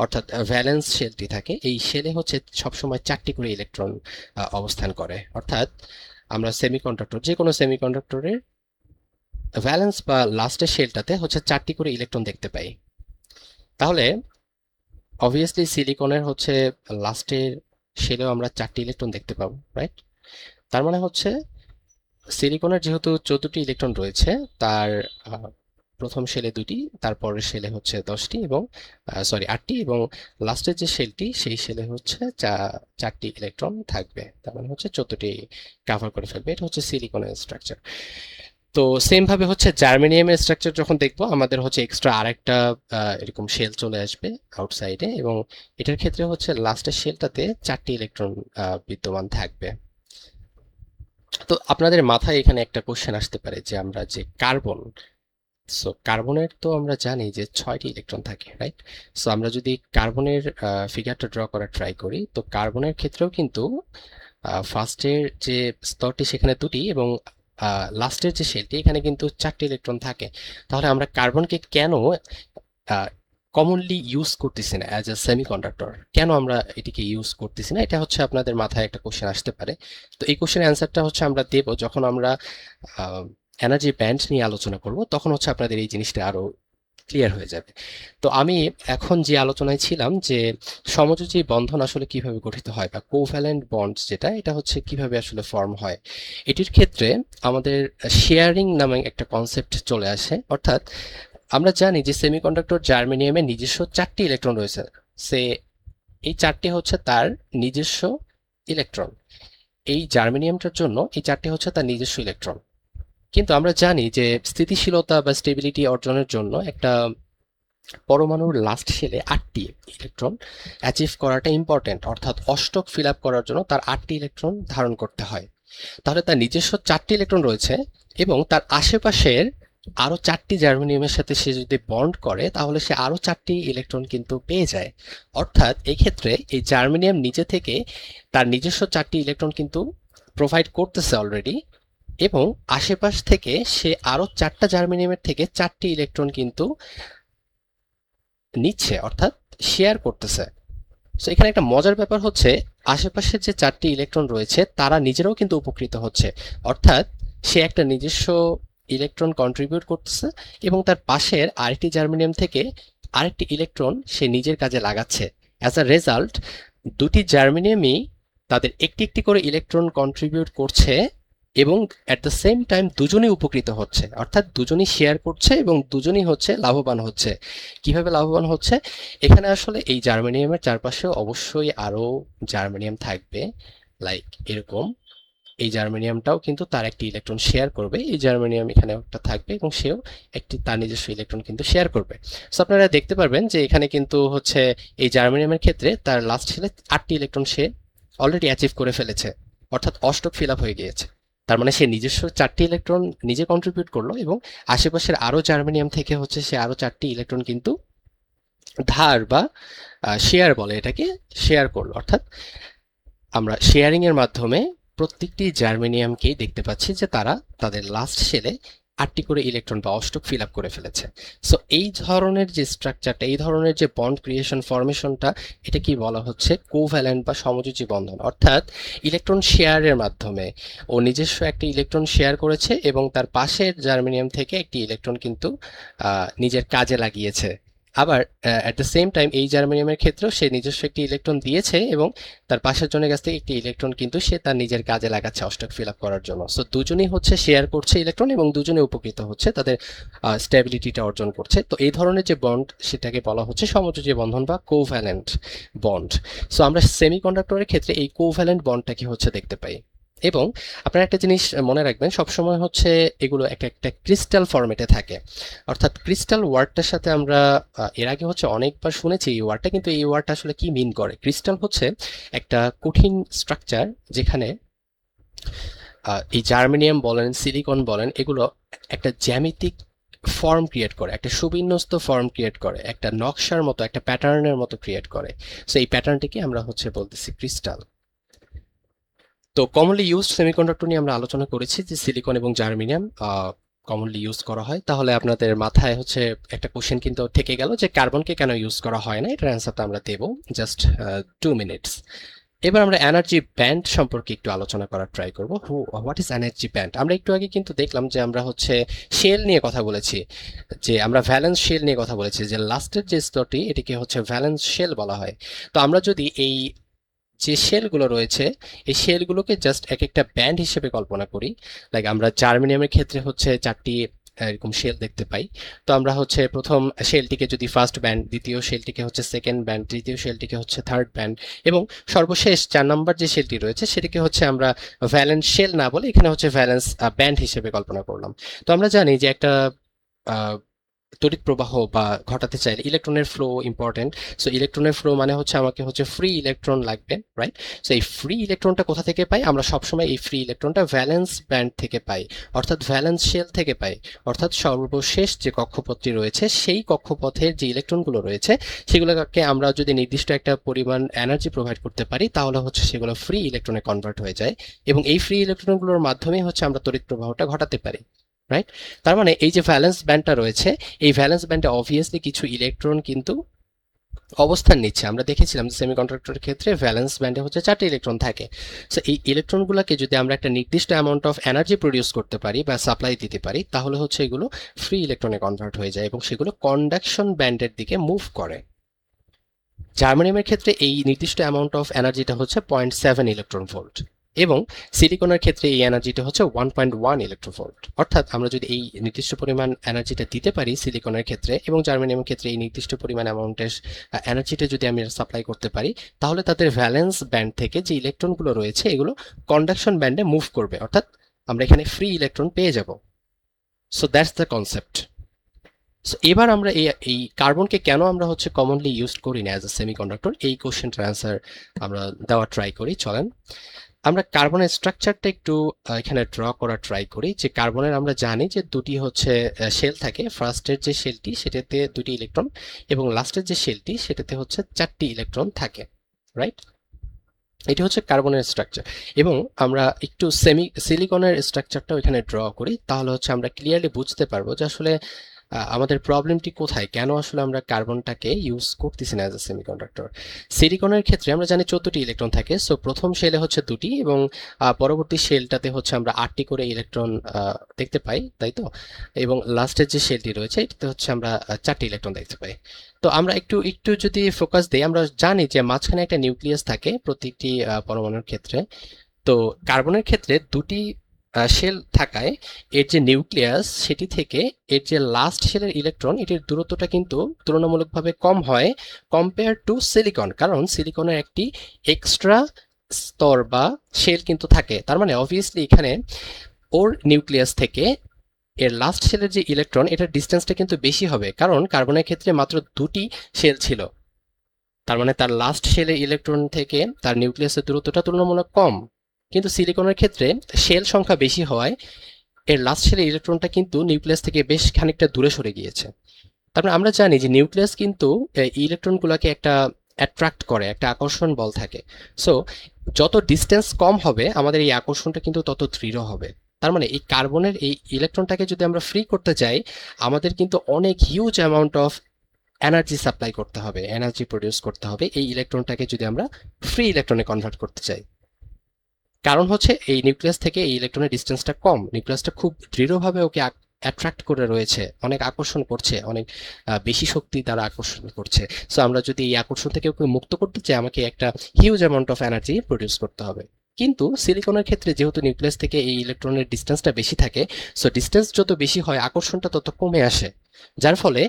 অর্থাৎ ভ্যালেন্স শেলটি থাকে, এই শেলে হচ্ছে সবসময় 4টি করে ইলেকট্রন অবস্থান করে। অর্থাৎ আমরা সেমিকন্ডাক্টর, যে কোনো সেমিকন্ডাক্টরের ভ্যালেন্স বা লাস্টের শেলটাতে হচ্ছে 4টি করে ইলেকট্রন দেখতে পাই। তাহলে অবভিয়াসলি সিলিকনের হচ্ছে লাস্টের শেলেও আমরা 4টি ইলেকট্রন দেখতে পাবো, রাইট? তার মানে হচ্ছে সিলিকনের যেহেতু 14টি ইলেকট্রন রয়েছে, তার প্রথম শেলে 2টি, তারপরের শেলে হচ্ছে 10টি, এবং 8টি, এবং লাস্টের যে শেলটি সেই শেলে হচ্ছে 4টি ইলেকট্রন থাকবে। তার মানে হচ্ছে 14টি কাভার করে ফেলবে। এটা হচ্ছে সিলিকনের স্ট্রাকচার। তো সেম ভাবে হচ্ছে জার্মেনিয়ামের স্ট্রাকচার যখন দেখবো আমাদের হচ্ছে এক্সট্রা আরেকটা এরকম শেল চলে আসবে আউটসাইডে, এবং এটার ক্ষেত্রে হচ্ছে লাস্টের শেলটাতে 4টি ইলেকট্রন বিদ্যমান থাকবে। তো আপনাদের মাথায় এখানে একটা কোশ্চেন আসতে পারে যে আমরা যে কার্বন, সো কার্বনের তো আমরা জানি যে 6টি ইলেকট্রন থাকে, রাইট? সো আমরা যদি কার্বনের ফিগারটা ড্র করার ট্রাই করি, তো কার্বনের ক্ষেত্রেও কিন্তু ফার্স্টের যে স্তরটি সেখানে 2টি এবং লাস্টের যে শেলটি এখানে কিন্তু 4টি ইলেকট্রন থাকে। তাহলে আমরা কার্বনকে কেন কমনলি ইউজ করতেছি না অ্যাজ আ সেমিকন্ডাক্টর? কেন আমরা এটিকে ইউজ করতেছি না? এটা হচ্ছে আপনাদের মাথায় একটা কোশ্চেন আসতে পারে। তো এই কোশ্চেনের অ্যান্সারটা হচ্ছে আমরা দেব যখন আমরা এনার্জি ব্যান্ড নিয়ে আলোচনা করব, তখন হচ্ছে আপনাদের এই জিনিসটা আরো ক্লিয়ার হয়ে যাবে। তো আমি এখন যে আলোচনায় ছিলাম যে সমযোজী বন্ধন আসলে কিভাবে গঠিত হয় বা কোভ্যালেন্ট বন্ডস যেটা, এটা হচ্ছে কিভাবে আসলে ফর্ম হয়। এটির ক্ষেত্রে আমাদের শেয়ারিং নামে একটা কনসেপ্ট চলে আসে। অর্থাৎ আমরা জানি যে সেমিকন্ডাক্টর জার্মেনিয়ামে নিজস্ব 4টি ইলেকট্রন রয়েছে। সে এই 4টি হচ্ছে তার নিজস্ব ইলেকট্রন। এই জার্মেনিয়ামটার জন্য এই 4টি হচ্ছে তার নিজস্ব ইলেকট্রন। কিন্তু আমরা জানি যে স্থিতিশীলতা বা স্টেবিলিটি অর্জনের জন্য একটা পরমাণুর লাস্ট শেলে 8টি ইলেকট্রন অ্যাচিভ করাটা ইম্পর্টেন্ট। অর্থাৎ অষ্টক ফিল আপ করার জন্য তার 8টি ইলেকট্রন ধারণ করতে হয়। তাহলে তার নিজস্ব 4টি ইলেকট্রন রয়েছে এবং তার আশেপাশের আরো 4টি জার্মেনিয়ামের সাথে সে যদি বন্ড করে তাহলে সে আরো 4টি ইলেকট্রন কিন্তু পেয়ে যায়। অর্থাৎ এই ক্ষেত্রে এই জার্মেনিয়াম নিজে থেকে তার নিজস্ব 4টি ইলেকট্রন কিন্তু প্রোভাইড করতেছে অলরেডি, এবং আশেপাশ থেকে সে আরো 4টা জার্মেনিয়ামের থেকে 4টি ইলেকট্রন কিন্তু নিচ্ছে, অর্থাৎ শেয়ার করতেছে। সো এখানে একটা মজার ব্যাপার হচ্ছে আশেপাশের যে 4টি ইলেকট্রন রয়েছে তারা নিজেরাও কিন্তু উপকৃত হচ্ছে। অর্থাৎ সে একটা নিজস্ব ইলেকট্রন কন্ট্রিবিউট করতেছে এবং তার পাশের আরেকটি জার্মেনিয়াম থেকে আরেকটি ইলেকট্রন সে নিজের কাজে লাগাচ্ছে। অ্যাজ আ রেজাল্ট 2টি জার্মেনিয়ামই তাদের একটি একটি করে ইলেকট্রন কন্ট্রিবিউট করছে এবং অ্যাট দ্য সেম টাইম দুজনেই উপকৃত হচ্ছে। অর্থাৎ দুজনই শেয়ার করছে এবং দুজনই হচ্ছে লাভবান হচ্ছে। কিভাবে লাভবান হচ্ছে? এখানে আসলে এই জার্মেনিয়ামের চারপাশে অবশ্যই আরো জার্মেনিয়াম থাকবে, লাইক এরকম। এই জার্মেনিয়ামটাও কিন্তু তার একটি ইলেকট্রন শেয়ার করবে, এই জার্মেনিয়াম এখানে একটা থাকবে এবং সেও একটি তার নিজস্ব ইলেকট্রন কিন্তু শেয়ার করবে। সো আপনারা দেখতে পারবেন যে এখানে কিন্তু হচ্ছে এই জার্মেনিয়ামের ক্ষেত্রে তার লাস্ট শেলে 8টি ইলেকট্রন সে অলরেডি অ্যাচিভ করে ফেলেছে, অর্থাৎ অষ্টক ফিল আপ হয়ে গিয়েছে। তার মানে সে নিজস্ব 4টি ইলেকট্রন নিজে কন্ট্রিবিউট করলো এবং আশেপাশের আরো জার্মেনিয়াম থেকে হচ্ছে সে আরো 4টি ইলেকট্রন কিন্তু ধার বা শেয়ার বলে এটাকে, শেয়ার করলো। অর্থাৎ আমরা শেয়ারিং এর মাধ্যমে প্রত্যেকটি জার্মেনিয়ামকেই দেখতে পাচ্ছি যে তারা তাদের লাস্ট শেলে 8টি করে ইলেকট্রন বা অষ্টক ফিল আপ করে ফেলেছে। সো এই ধরনের যে স্ট্রাকচারটা, এই ধরনের যে বন্ড ক্রিয়েশন ফরমেশনটা, এটা কি বলা হচ্ছে কোভ্যালেন্ট বা সমযোজী বন্ধন। অর্থাৎ ইলেকট্রন শেয়ারের মাধ্যমে ও নিজস্ব একটি ইলেকট্রন শেয়ার করেছে এবং তার পাশের জার্মেনিয়াম থেকে একটি ইলেকট্রন কিন্তু নিজের কাজে লাগিয়েছে। আবার অ্যাট দ্য সেম টাইম এই জার্মেনিয়ামের ক্ষেত্রেও সে নিজস্ব একটি ইলেকট্রন দিয়েছে এবং তার পাশের জনের কাছ থেকে একটি ইলেকট্রন কিন্তু সে তার নিজের কাজে লাগাচ্ছে অষ্টক ফিল আপ করার জন্য। সো দুজনেই হচ্ছে শেয়ার করছে ইলেকট্রন এবং দুজনে উপকৃত হচ্ছে, তাদের স্টেবিলিটিটা অর্জন করছে। তো এই ধরনের যে বন্ড সেটাকে বলা হচ্ছে সমযোজী বন্ধন বা কোভ্যালেন্ট বন্ড। সো আমরা সেমিকন্ডাক্টরের ক্ষেত্রে এই কোভ্যালেন্ট বন্ডটাকে হচ্ছে দেখতে পাই। এবং আপনারা একটা জিনিস মনে রাখবেন, সবসময় হচ্ছে এগুলো একটা একটা ক্রিস্টাল ফরম্যাটে থাকে। অর্থাৎ ক্রিস্টাল ওয়ার্ডটার সাথে আমরা এর আগে হচ্ছে অনেকবার শুনেছি এই ওয়ার্ডটা, কিন্তু এই ওয়ার্ডটা আসলে কি মিন করে। ক্রিস্টাল হচ্ছে একটা কঠিন স্ট্রাকচার যেখানে এই জার্মেনিয়াম বলেন, সিলিকন বলেন, এগুলো একটা জ্যামিতিক ফর্ম ক্রিয়েট করে, একটা সুবিন্যস্ত ফর্ম ক্রিয়েট করে, একটা নকশার মতো, একটা প্যাটার্নের মতো ক্রিয়েট করে। সো এই প্যাটার্নটিকে আমরা হচ্ছে বলতেছি ক্রিস্টাল। তো কমনলি ইউজড সেমিকন্ডাক্টর নিয়ে আমরা আলোচনা করেছি যে সিলিকন এবং জার্মেনিয়াম কমনলি ইউজ করা হয়। তাহলে আপনাদের মাথায় হচ্ছে একটা কোশ্চেন কিন্তু থেকে গেল যে কার্বনকে কেন ইউজ করা হয় না। এটার অ্যান্সারটা আমরা দেব জাস্ট 2 মিনিটস। এবার আমরা এনার্জি ব্যান্ড সম্পর্কে একটু আলোচনা করার ট্রাই করব। What is energy band? আমরা একটু আগে কিন্তু দেখলাম যে আমরা হচ্ছে শেল নিয়ে কথা বলেছি, যে আমরা ভ্যালেন্স শেল নিয়ে কথা বলেছি, যে লাস্টের যে স্তরটি এটিকে হচ্ছে ভ্যালেন্স শেল বলা হয়। তো আমরা যদি এই যে শেলগুলো রয়েছে এই শেলগুলোকে জাস্ট এক একটা ব্যান্ড হিসেবে কল্পনা করি, লাইক আমরা জার্মেনিয়ামের ক্ষেত্রে হচ্ছে 4টি এরকম শেল দেখতে পাই। তো আমরা হচ্ছে প্রথম শেলটিকে যদি ফার্স্ট ব্যান্ড, দ্বিতীয় শেলটিকে হচ্ছে সেকেন্ড ব্যান্ড, তৃতীয় শেলটিকে হচ্ছে থার্ড ব্যান্ড, এবং সর্বশেষ 4 নম্বর যে শেলটি রয়েছে সেটিকে হচ্ছে আমরা ভ্যালেন্স শেল না বলে এখানে হচ্ছে ভ্যালেন্স ব্যান্ড হিসেবে কল্পনা করলাম। তো আমরা জানি যে একটা তড়িৎ প্রবাহ বা ঘটাতে চাইলে ইলেকট্রনের ফ্লো ইম্পর্টেন্ট। সো ইলেকট্রনের ফ্লো মানে হচ্ছে আমাকে হচ্ছে ফ্রি ইলেকট্রন লাগবে, রাইট? সো এই ফ্রি ইলেকট্রনটা কোথা থেকে পাই? আমরা সবসময় এই ফ্রি ইলেকট্রনটা ভ্যালেন্স ব্যান্ড থেকে পাই, অর্থাৎ ভ্যালেন্স শেল থেকে পাই। অর্থাৎ সর্বশেষ যে কক্ষপথটি রয়েছে সেই কক্ষপথের যে ইলেকট্রনগুলো রয়েছে সেগুলোকে আমরা যদি নির্দিষ্ট একটা পরিমাণ এনার্জি প্রোভাইড করতে পারি তাহলে হচ্ছে সেগুলো ফ্রি ইলেকট্রনে কনভার্ট হয়ে যায়, এবং এই ফ্রি ইলেকট্রনগুলোর মাধ্যমে হচ্ছে আমরা তড়িৎ প্রবাহটা ঘটাতে পারি, রাইট? তার মানে এই যে ভ্যালেন্স ব্যান্ডটা রয়েছে, এই ভ্যালেন্স ব্যান্ডে অবভিয়াসলি কিছু ইলেকট্রন কিন্তু অবস্থান নিচ্ছে। আমরা দেখেছিলাম যে সেমিকন্ডাক্টরের ক্ষেত্রে ভ্যালেন্স ব্যান্ডে হচ্ছে 4টি ইলেকট্রন থাকে। সো এই ইলেকট্রনগুলোকে যদি আমরা একটা নির্দিষ্ট অ্যামাউন্ট অফ এনার্জি প্রডিউস করতে পারি বা সাপ্লাই দিতে পারি তাহলে হচ্ছে এগুলো ফ্রি ইলেকট্রনে কনভার্ট হয়ে যায় এবং সেগুলো কন্ডাকশন ব্যান্ডের দিকে মুভ করে। জার্মানিয়ামের ক্ষেত্রে এই নির্দিষ্ট অ্যামাউন্ট অফ এনার্জিটা হচ্ছে 0.7 ইলেকট্রন ভোল্ট, এবং সিলিকনের ক্ষেত্রে এই এনার্জিটা হচ্ছে 1.1 ইলেকট্রন ভোল্ট। অর্থাৎ আমরা যদি এই নির্দিষ্ট পরিমাণ এনার্জিটা দিতে পারি সিলিকনের ক্ষেত্রে এবং জার্মানিয়ামের ক্ষেত্রে এই নির্দিষ্ট পরিমাণ অ্যামাউন্টের এনার্জিটা যদি আমি সাপ্লাই করতে পারি তাহলে তাদের ভ্যালেন্স ব্যান্ড থেকে যে ইলেকট্রনগুলো রয়েছে এগুলো কন্ডাকশন ব্যান্ডে মুভ করবে, অর্থাৎ আমরা এখানে ফ্রি ইলেকট্রন পেয়ে যাব। So that's the concept. So এবার আমরা এই কার্বনকে কেন আমরা হচ্ছে কমনলি ইউজ করি না অ্যাজ এ সেমিকন্ডাক্টর, এই কোশ্চেনটার অ্যান্সার আমরা দেওয়ার ট্রাই করি। চলেন আমরা কার্বনের স্ট্রাকচারটা একটু এখানে ড্র করার ট্রাই করি। যে কার্বনের আমরা জানি যে দুটি হচ্ছে শেল থাকে, ফার্স্টের যে শেলটি সেটাতে দুটি ইলেকট্রন এবং লাস্টের যে শেলটি সেটাতে হচ্ছে 4টি ইলেকট্রন থাকে, রাইট? এটি হচ্ছে কার্বনের স্ট্রাকচার, এবং আমরা একটু সিলিকনের স্ট্রাকচারটাও এখানে ড্র করি তাহলে হচ্ছে আমরা ক্লিয়ারলি বুঝতে পারবো যে আসলে আমাদের প্রবলেমটি কোথায়, কেন আসলে আমরা কার্বনটাকে ইউজ করতেছি না অ্যাজ এ সেমিকন্ডাক্টর। সিলিকনের ক্ষেত্রে আমরা জানি 14টি ইলেকট্রন থাকে। সো প্রথম শেলে হচ্ছে 2টি এবং পরবর্তী শেলটাতে হচ্ছে আমরা 8টি করে ইলেকট্রন দেখতে পাই, তাই তো? এবং লাস্টের যে শেলটি রয়েছে এটাতে হচ্ছে আমরা 4টি ইলেকট্রন দেখতে পাই। তো আমরা একটু একটু যদি ফোকাস দিই, আমরা জানি যে মাঝখানে একটা নিউক্লিয়াস থাকে প্রতিটি পরমাণুর ক্ষেত্রে। তো কার্বনের ক্ষেত্রে 2টি শেল থাকায় এর যে নিউক্লিয়াস সেটি থেকে এর যে লাস্ট শেলের ইলেকট্রন এটির দূরত্বটা কিন্তু তুলনামূলকভাবে কম হয় কম্পেয়ার টু সিলিকন, কারণ সিলিকনের একটি এক্সট্রা স্তর বা শেল কিন্তু থাকে। তার মানে অবভিয়াসলি এখানে ওর নিউক্লিয়াস থেকে এর লাস্ট শেলের যে ইলেকট্রন এটার ডিস্টেন্সটা কিন্তু বেশি হবে, কারণ কার্বনের ক্ষেত্রে মাত্র 2টি শেল ছিল। তার মানে তার লাস্ট শেলের ইলেকট্রন থেকে তার নিউক্লিয়াসের দূরত্বটা তুলনামূলক কম। কিন্তু সিলিকনের ক্ষেত্রে শেল সংখ্যা বেশি হওয়ায় এর লাস্ট শেলের ইলেকট্রনটা কিন্তু নিউক্লিয়াস থেকে বেশ খানিকটা দূরে সরে গিয়েছে। তারপরে আমরা জানি যে নিউক্লিয়াস কিন্তু ইলেকট্রনগুলোকে একটা অ্যাট্রাক্ট করে, একটা আকর্ষণ বল থাকে। সো যত ডিস্টেন্স কম হবে আমাদের এই আকর্ষণটা কিন্তু তত দৃঢ় হবে। তার মানে এই কার্বনের এই ইলেকট্রনটাকে যদি আমরা ফ্রি করতে চাই আমাদের কিন্তু অনেক huge amount of energy supply করতে হবে, এনার্জি প্রডিউস করতে হবে এই ইলেকট্রনটাকে যদি আমরা ফ্রি ইলেকট্রনে কনভার্ট করতে চাই। কারণ হচ্ছে এই নিউক্লিয়াস থেকে এই ইলেকট্রনের ডিস্টেন্সটা কম, নিউক্লিয়াসটা খুব দৃঢ়ভাবে ওকে অ্যাট্রাক্ট করে রয়েছে, অনেক আকর্ষণ করছে, অনেক বেশি শক্তি দ্বারা আকর্ষণ করছে। সো আমরা যদি এই আকর্ষণ থেকে ওকে মুক্ত করতে চাই আমাকে একটা huge amount of energy produce করতে হবে। কিন্তু সিলিকনের ক্ষেত্রে যেহেতু নিউক্লিয়াস থেকে এই ইলেকট্রনের ডিস্টেন্সটা বেশি থাকে, সো ডিস্টেন্স যত বেশি হয় আকর্ষণটা তত কমে আসে, যার ফলে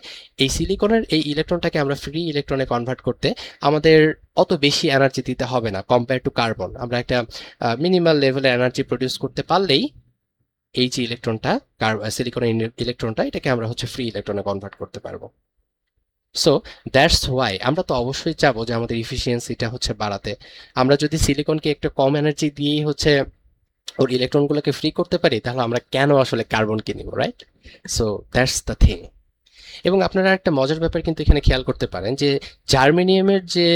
এই সিলিকনের এই ইলেকট্রনটাকে আমরা ফ্রি ইলেকট্রনে কনভার্ট করতে আমাদের অত বেশি এনার্জি দিতে হবে না কম্পেয়ার টু কার্বন। আমরা একটা মিনিমাল লেভেলে এনার্জি প্রডিউস করতে পারলেই এই যে ইলেকট্রনটা সিলিকনের ইলেকট্রনটা এটাকে আমরা হচ্ছে ফ্রি ইলেকট্রনে কনভার্ট করতে পারবো। সো দ্যাটস ওয়াই আমরা তো অবশ্যই চাবো যে আমাদের ইফিসিয়েন্সিটা হচ্ছে বাড়াতে। আমরা যদি সিলিকনকে একটু কম এনার্জি দিয়েই হচ্ছে ওর ইলেকট্রনগুলোকে ফ্রি করতে পারি তাহলে আমরা কেন আসলে কার্বনকে নিব, right? So that's the thing. এবং আপনারা একটা মজার ব্যাপার কিন্তু এখানে খেয়াল করতে পারেন যে জার্মেনিয়ামের যে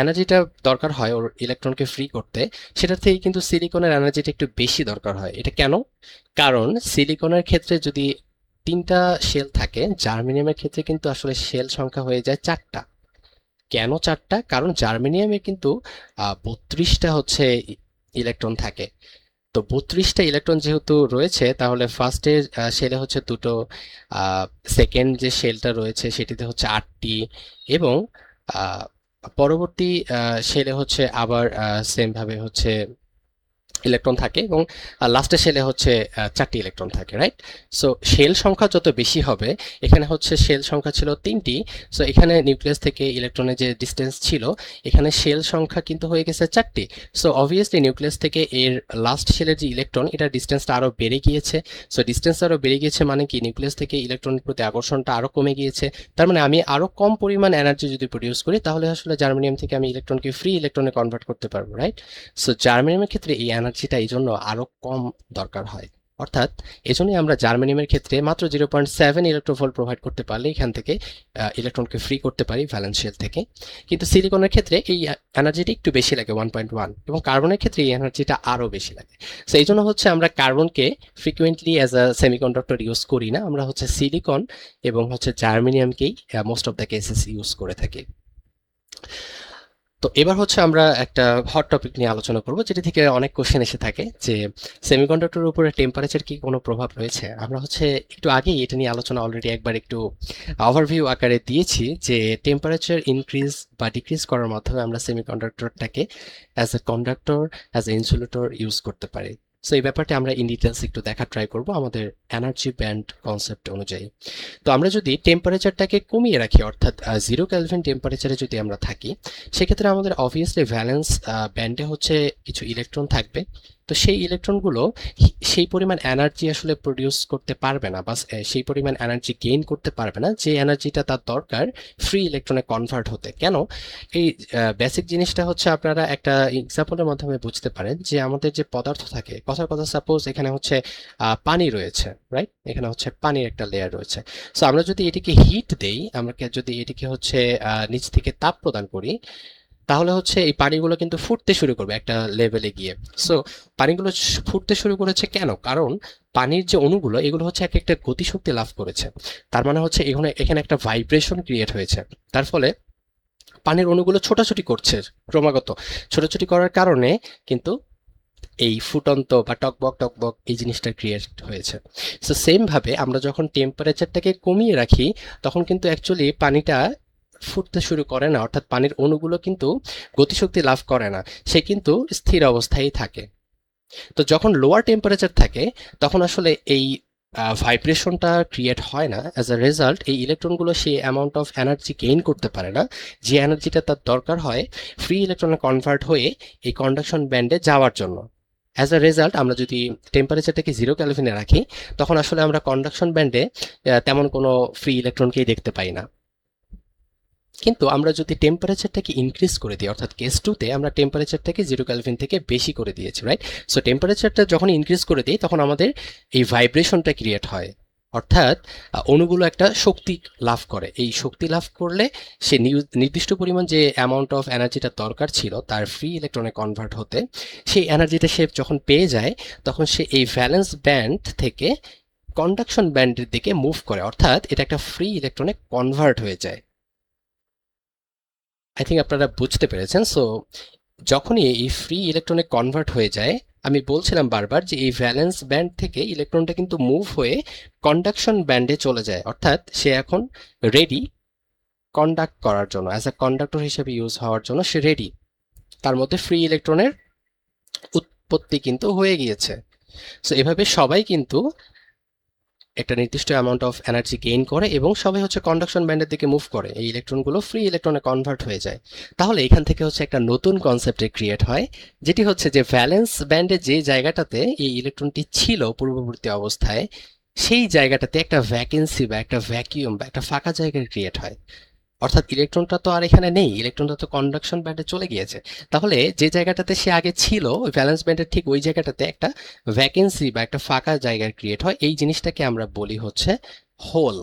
এনার্জিটা দরকার হয় ওর ইলেকট্রনকে ফ্রি করতে সেটার থেকে কিন্তু সিলিকনের এনার্জিটা একটু বেশি দরকার হয়। এটা কেন? কারণ সিলিকনের ক্ষেত্রে যদি 3টা শেল থাকে, জার্মেনিয়ামের ক্ষেত্রে কিন্তু আসলে শেল সংখ্যা হয়ে যায় 4টা। কেন 4টা? কারণ জার্মেনিয়ামে কিন্তু 32টা হচ্ছে ইলেকট্রন থাকে। তো 32টা ইলেকট্রন যেহেতু রয়েছে তাহলে ফার্স্টের শেলে হচ্ছে 2টো, সেকেন্ড যে শেলটা রয়েছে সেটিতে হচ্ছে 8টি, এবং পরবর্তী শেলে হচ্ছে আবার সেম ভাবে হচ্ছে ইলেকট্রন থাকে এবং লাস্টের শেলে হচ্ছে 4টি ইলেকট্রন থাকে, রাইট? সো শেল সংখ্যা যত বেশি হবে, এখানে হচ্ছে শেল সংখ্যা ছিল 3টি, সো এখানে নিউক্লিয়াস থেকে ইলেকট্রনের যে ডিস্টেন্স ছিল, এখানে শেল সংখ্যা কিন্তু হয়ে গেছে 4টি। সো অবভিয়াসলি নিউক্লিয়াস থেকে এর লাস্ট শেলের যে ইলেকট্রন, এটার ডিস্টেন্সটা আরও বেড়ে গিয়েছে। সো ডিস্টেন্স আরও বেড়ে গিয়েছে মানে কি, নিউক্লিয়াস থেকে ইলেকট্রনের প্রতি আকর্ষণটা আরও কমে গিয়েছে। তার মানে আমি আরও কম পরিমাণ এনার্জি যদি প্রডিউস করি, তাহলে আসলে জার্মেনিয়াম থেকে আমি ইলেকট্রনকে ফ্রি ইলেকট্রনে কনভার্ট করতে পারবো, রাইট? সো জার্মেনিয়ামের ক্ষেত্রে এই এনার্জিটা এই জন্য আরো কম দরকার হয়। অর্থাৎ এজন্যই আমরা জার্মেনিয়ামের ক্ষেত্রে মাত্র 0.7 ইলেকট্রোভোল্ট প্রোভাইড করতে পারলে এখান থেকে ইলেকট্রনকে ফ্রি করতে পারি ভ্যালেন্স শেল থেকে। কিন্তু সিলিকনের ক্ষেত্রে এই এনার্জিটা একটু বেশি লাগে 1.1, এবং কার্বনের ক্ষেত্রে এই এনার্জিটা আরো বেশি লাগে। সো এই জন্য হচ্ছে আমরা কার্বনকে frequently as a semiconductor use করি না, আমরা হচ্ছে সিলিকন এবং হচ্ছে জার্মেনিয়ামকেই most of the cases use করে থাকি। তো এবার হচ্ছে আমরা একটা হট টপিক নিয়ে আলোচনা করব, যেটা থেকে অনেক কোশ্চেন এসে থাকে যে সেমিকন্ডাক্টরের উপরে টেম্পারেচার কি কোনো প্রভাব রয়েছে। আমরা হচ্ছে একটু আগেই এটা নিয়ে আলোচনা অলরেডি একবার একটু ওভারভিউ আকারে দিয়েছি যে টেম্পারেচার ইনক্রিজ বা ডিক্রিজ করার মাধ্যমে আমরা সেমিকন্ডাক্টরটাকে as a conductor, as a insulator use করতে পারি। সো এই ব্যাপারটা আমরা ইন ডিটেলস একটু দেখা ট্রাই করব আমাদের এনার্জি ব্যান্ড কনসেপ্ট অনুযায়ী। তো আমরা যদি টেম্পারেচারটাকে কমিয়ে রাখি, অর্থাৎ 0 কেলভিন টেম্পারেচারে যদি আমরা থাকি, সেক্ষেত্রে আমাদের অবভিয়াসলি ভ্যালেন্স ব্যান্ডে হচ্ছে কিছু ইলেকট্রন থাকবে। তো সেই ইলেকট্রনগুলো সেই পরিমাণ এনার্জি আসলে প্রডিউস করতে পারবে না, বা সেই পরিমাণ এনার্জি গেইন করতে পারবে না যে এনার্জিটা তার দরকার ফ্রি ইলেকট্রনে কনভার্ট হতে। কেন? এই বেসিক জিনিসটা হচ্ছে আপনারা একটা এক্সাম্পলের মাধ্যমে বুঝতে পারেন যে আমাদের যে পদার্থ থাকে, কথার কথা সাপোজ এখানে হচ্ছে পানি রয়েছে, রাইট? এখানে হচ্ছে পানির একটা লেয়ার রয়েছে। সো আমরা যদি এটিকে হিট দেই, আমরা যদি এটিকে হচ্ছে নিচ থেকে তাপ প্রদান করি, তাহলে হচ্ছে এই পানিগুলো কিন্তু ফুটতে শুরু করবে একটা লেভেলে গিয়ে। সো পানিগুলো ফুটতে শুরু করেছে কেন? কারণ পানির যে অণুগুলো, এগুলো হচ্ছে এক একটা গতিশক্তি লাভ করেছে। তার মানে হচ্ছে এখানে এখানে একটা ভাইব্রেশন ক্রিয়েট হয়েছে। তার ফলে পানির অণুগুলো ছোটাছুটি করছে ক্রমাগত। ছোটাছুটি করার কারণে কিন্তু এই ফুটন্ত বা টকবক টকবক এই জিনিসটা ক্রিয়েট হয়েছে। সো সেম ভাবে আমরা যখন টেম্পারেচারটাকে কমিয়ে রাখি, তখন কিন্তু অ্যাকচুয়ালি পানিটা ফুটতে শুরু করে না, অর্থাৎ পানির অণুগুলো কিন্তু গতিশক্তি লাভ করে না, সে কিন্তু স্থির অবস্থায় থাকে। তো যখন লোয়ার টেম্পারেচার থাকে, তখন আসলে এই ভাইব্রেশনটা ক্রিয়েট হয় না। অ্যাজ আ রেজাল্ট এই ইলেকট্রনগুলো সেই অ্যামাউন্ট অফ এনার্জি গেইন করতে পারে না, যে এনার্জিটা তার দরকার হয় ফ্রি ইলেকট্রনে কনভার্ট হয়ে এই কন্ডাকশন ব্যান্ডে যাওয়ার জন্য। অ্যাজ আ রেজাল্ট আমরা যদি টেম্পারেচারটাকে 0 কেলভিনে রাখি, তখন আসলে আমরা কন্ডাকশন ব্যান্ডে তেমন কোনো ফ্রি ইলেকট্রনকেই দেখতে পাই না। কিন্তু আমরা যদি টেম্পারেচারটাকে ইনক্রিজ করে দিই, অর্থাৎ কেস টুতে আমরা টেম্পারেচারটাকে 0 কেলভিন থেকে বেশি করে দিয়েছি, রাইট? সো টেম্পারেচারটা যখন ইনক্রিজ করে দিই, তখন আমাদের এই ভাইব্রেশনটা ক্রিয়েট হয়, অর্থাৎ অণুগুলো একটা শক্তি লাভ করে। এই শক্তি লাভ করলে সে নির্দিষ্ট পরিমাণ যে অ্যামাউন্ট অফ এনার্জিটা দরকার ছিল তার ফ্রি ইলেকট্রনে কনভার্ট হতে, সেই এনার্জিটা সে যখন পেয়ে যায়, তখন সে এই ভ্যালেন্স ব্যান্ড থেকে কন্ডাকশন ব্যান্ডের দিকে মুভ করে, অর্থাৎ এটা একটা ফ্রি ইলেকট্রনে কনভার্ট হয়ে যায়। আই থিঙ্ক আপনারা বুঝতে পেরেছেন। সো যখনই এই ফ্রি ইলেকট্রনে কনভার্ট হয়ে যায়, আমি বলছিলাম বারবার যে এই ভ্যালেন্স ব্যান্ড থেকে ইলেকট্রনটা কিন্তু মুভ হয়ে কন্ডাকশন ব্যান্ডে চলে যায়, অর্থাৎ সে এখন রেডি কন্ডাক্ট করার জন্য, অ্যাজ আ কন্ডাক্টর হিসেবে ইউজ হওয়ার জন্য সে রেডি। তার মধ্যে ফ্রি ইলেকট্রনের উৎপত্তি কিন্তু হয়ে গিয়েছে। সো এভাবে সবাই কিন্তু একটা নির্দিষ্ট অ্যামাউন্ট অফ এনার্জি গেইন করে এবং সবাই হচ্ছে কন্ডাকশন ব্যান্ডের দিকে মুভ করে, এই ইলেকট্রনগুলো ফ্রি ইলেকট্রনে কনভার্ট হয়ে যায়। তাহলে এখান থেকে হচ্ছে একটা নতুন কনসেপ্টে ক্রিয়েট হয়, যেটি হচ্ছে যে ভ্যালেন্স ব্যান্ডে যে জায়গাটাতে এই ইলেকট্রনটি ছিল পূর্ববর্তী অবস্থায়, সেই জায়গাটাতে একটা ভ্যাকেন্সি বা একটা ভ্যাকিউম বা একটা ফাঁকা জায়গা ক্রিয়েট হয়। অর্থাৎ ইলেকট্রনটা তো আর এখানে নেই, ইলেকট্রনটা তো কন্ডাকশন ব্যান্ডে চলে গিয়েছে। তাহলে যে জায়গাটাতে সে আগে ছিল ওই ভ্যালেন্স ব্যান্ডের ঠিক ওই জায়গাটাতে একটা ভ্যাকেন্সি বা একটা ফাঁকা জায়গা ক্রিয়েট হয়। এই জিনিসটাকে আমরা বলি হচ্ছে হোল।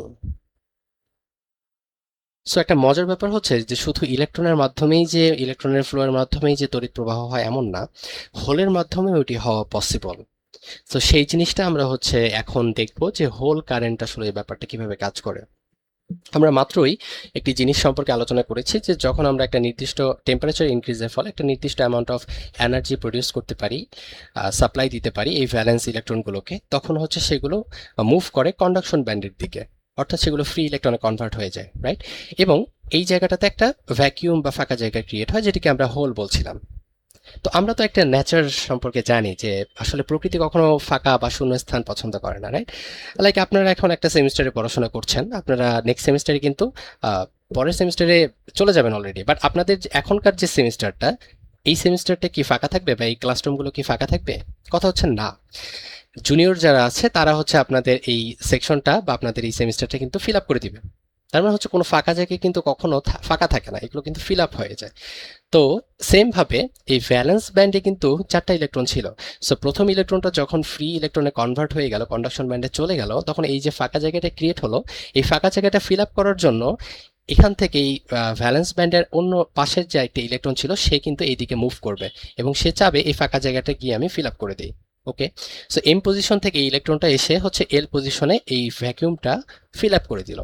সো একটা মজার ব্যাপার হচ্ছে যে শুধু ইলেকট্রনের মাধ্যমেই যে ইলেকট্রনের ফ্লোয়ের মাধ্যমেই যে তড়িৎ প্রবাহ হয় এমন না, হোলের মাধ্যমে ওইটি হওয়া পসিবল। তো সেই জিনিসটা আমরা হচ্ছে এখন দেখবো যে হোল কারেন্ট আসলে এই ব্যাপারটা কিভাবে কাজ করে। আমরা মাত্রই একটি জিনিস সম্পর্কে আলোচনা করেছি যে যখন আমরা একটা নির্দিষ্ট টেম্পারেচার ইনক্রিজের ফলে একটা নির্দিষ্ট অ্যামাউন্ট অফ এনার্জি প্রডিউস করতে পারি, সাপ্লাই দিতে পারি এই ভ্যালেন্স ইলেকট্রনগুলোকে, তখন হচ্ছে সেগুলো মুভ করে কন্ডাকশন ব্যান্ডের দিকে, অর্থাৎ সেগুলো ফ্রি ইলেকট্রনে কনভার্ট হয়ে যায়, রাইট? এবং এই জায়গাটাতে একটা ভ্যাকিউম বা ফাঁকা জায়গা ক্রিয়েট হয়, যেটিকে আমরা হোল বলছিলাম। তো আমরা তো একটা নেচার সম্পর্কে জানি যে আসলে প্রকৃতি কখনো ফাঁকা বা শূন্য স্থান পছন্দ করে না, রাইট? লাইক আপনারা এখন একটা সেমিস্টারে পড়াশোনা করছেন, আপনারা নেক্সট সেমিস্টারে কিন্তু আহ, পরের সেমিস্টারে চলে যাবেন অলরেডি, বাট আপনাদের এখনকার যে সেমিস্টারটা, এই সেমিস্টারটা কি ফাঁকা থাকবে বা এই ক্লাসরুমগুলো কি ফাঁকা থাকবে? কথা হচ্ছে না। জুনিয়র যারা আছে তারা হচ্ছে আপনাদের এই সেকশনটা বা আপনাদের এই সেমিস্টারটা কিন্তু ফিল আপ করে দিবে। তার মানে হচ্ছে কোনো ফাঁকা জায়গায় কিন্তু কখনো ফাঁকা থাকে না, এগুলো কিন্তু ফিল আপ হয়ে যায়। তো সেম ভাবে এই ভ্যালেন্স ব্যান্ডে কিন্তু 4টা ইলেকট্রন ছিল। সো প্রথম ইলেকট্রনটা যখন ফ্রি ইলেকট্রনে কনভার্ট হয়ে গেল, কন্ডাকশন ব্যান্ডে চলে গেল, তখন এই যে ফাঁকা জায়গাটা ক্রিয়েট হলো, এই ফাঁকা জায়গাটা ফিল আপ করার জন্য এখান থেকে এই ভ্যালেন্স ব্যান্ডের অন্য পাশের যে একটা ইলেকট্রন ছিল সে কিন্তু এইদিকে মুভ করবে এবং সে চাবে এই ফাঁকা জায়গাটা গিয়ে আমি ফিল আপ করে দিই। ওকে, সো এম পজিশন থেকে এই ইলেকট্রনটা এসে হচ্ছে এল পজিশনে এই ভ্যাকিউমটা ফিল আপ করে দিল।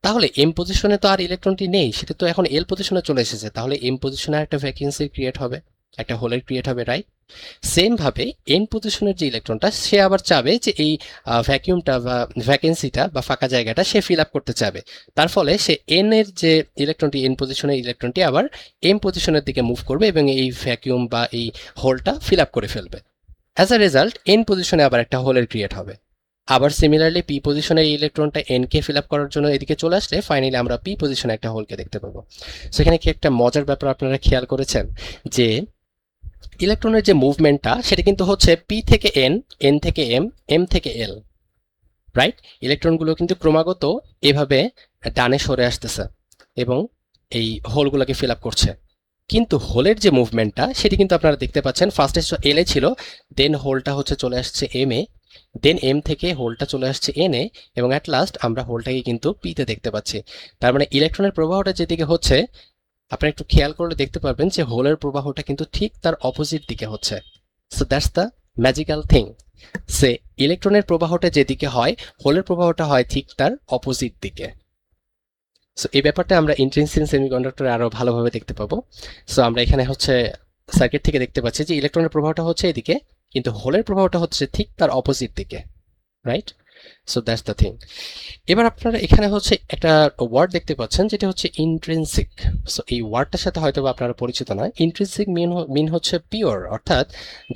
তাহলে এম পজিশনে তো আর ইলেকট্রনটি নেই, সেটা তো এখন এল পজিশনে চলে এসেছে, তাহলে এম পজিশনে একটা ভ্যাকেন্সি ক্রিয়েট হবে, একটা হোলের ক্রিয়েট হবে, রাইট? সেম ভাবে এন পজিশনের যে ইলেকট্রনটা সে আবার চাবে যে এই ভ্যাকিউমটা বা ভ্যাকেন্সিটা বা ফাঁকা জায়গাটা সে ফিল আপ করতে চাবে। তার ফলে সে এন এর যে ইলেকট্রনটি, এন পজিশনের ইলেকট্রনটি আবার এম পজিশনের দিকে মুভ করবে এবং এই ভ্যাকিউম বা এই হোলটা ফিল আপ করে ফেলবে। অ্যাজ আ রেজাল্ট এন পজিশনে আবার একটা হোলের ক্রিয়েট হবে। আবার সিমিলারলি পি পজিশনের ইলেকট্রনটা এন কে ফিল আপ করার জন্য এদিকে চলে আসলে ফাইনালি আমরা পি পজিশনে একটা হোলকে দেখতে পাবো। সেখানে কি একটা মজার ব্যাপার আপনারা খেয়াল করেছেন যে ইলেকট্রনের যে মুভমেন্টটা সেটা কিন্তু হচ্ছে পি থেকে এন, এন থেকে এম, এম থেকে এল, রাইট? ইলেকট্রনগুলো কিন্তু ক্রমাগত এভাবে ডানে সরে আসতেছে এবং এই হোলগুলোকে ফিল আপ করছে। কিন্তু হোলের যে মুভমেন্টটা সেটি কিন্তু আপনারা দেখতে পাচ্ছেন, ফার্স্টে এল এ ছিল, দেন হোলটা হচ্ছে চলে আসছে এম এ, দেন এম থেকে হোলটা চলে আসছে এন এ, এবং অ্যাট লাস্ট আমরা হোলটাকে কিন্তু পিতে দেখতে পাচ্ছি। তার মানে ইলেকট্রনের প্রবাহটা যেদিকে হচ্ছে, আপনারা একটু খেয়াল করলে দেখতে পারবেন যে হোলের প্রবাহটা কিন্তু ঠিক তার অপোজিট দিকে হচ্ছে। So that's the magical thing, সে ইলেকট্রনের প্রবাহটা যেদিকে হয়, হোলের প্রবাহটা হয় ঠিক তার অপোজিট দিকে। সো এই ব্যাপারটা আমরা ইন্ট্রিনসিক সেমিকন্ডাক্টরে আরো ভালোভাবে দেখতে পাবো। সো আমরা এখানে হচ্ছে সার্কিট থেকে দেখতে পাচ্ছি যে ইলেকট্রনের প্রবাহটা হচ্ছে এদিকে, কিন্তু হোলের প্রবাহটা হচ্ছে ঠিক তার অপোজিট দিকে, right? So that's the thing. এবার আপনারা এখানে হচ্ছে একটা ওয়ার্ড দেখতে পাচ্ছেন যেটা হচ্ছে ইন্ট্রিনসিক। সো এই ওয়ার্ডটার সাথে হয়তো আপনারা পরিচিত নয়। ইন্ট্রিনসিক মিন হচ্ছে পিওর, অর্থাৎ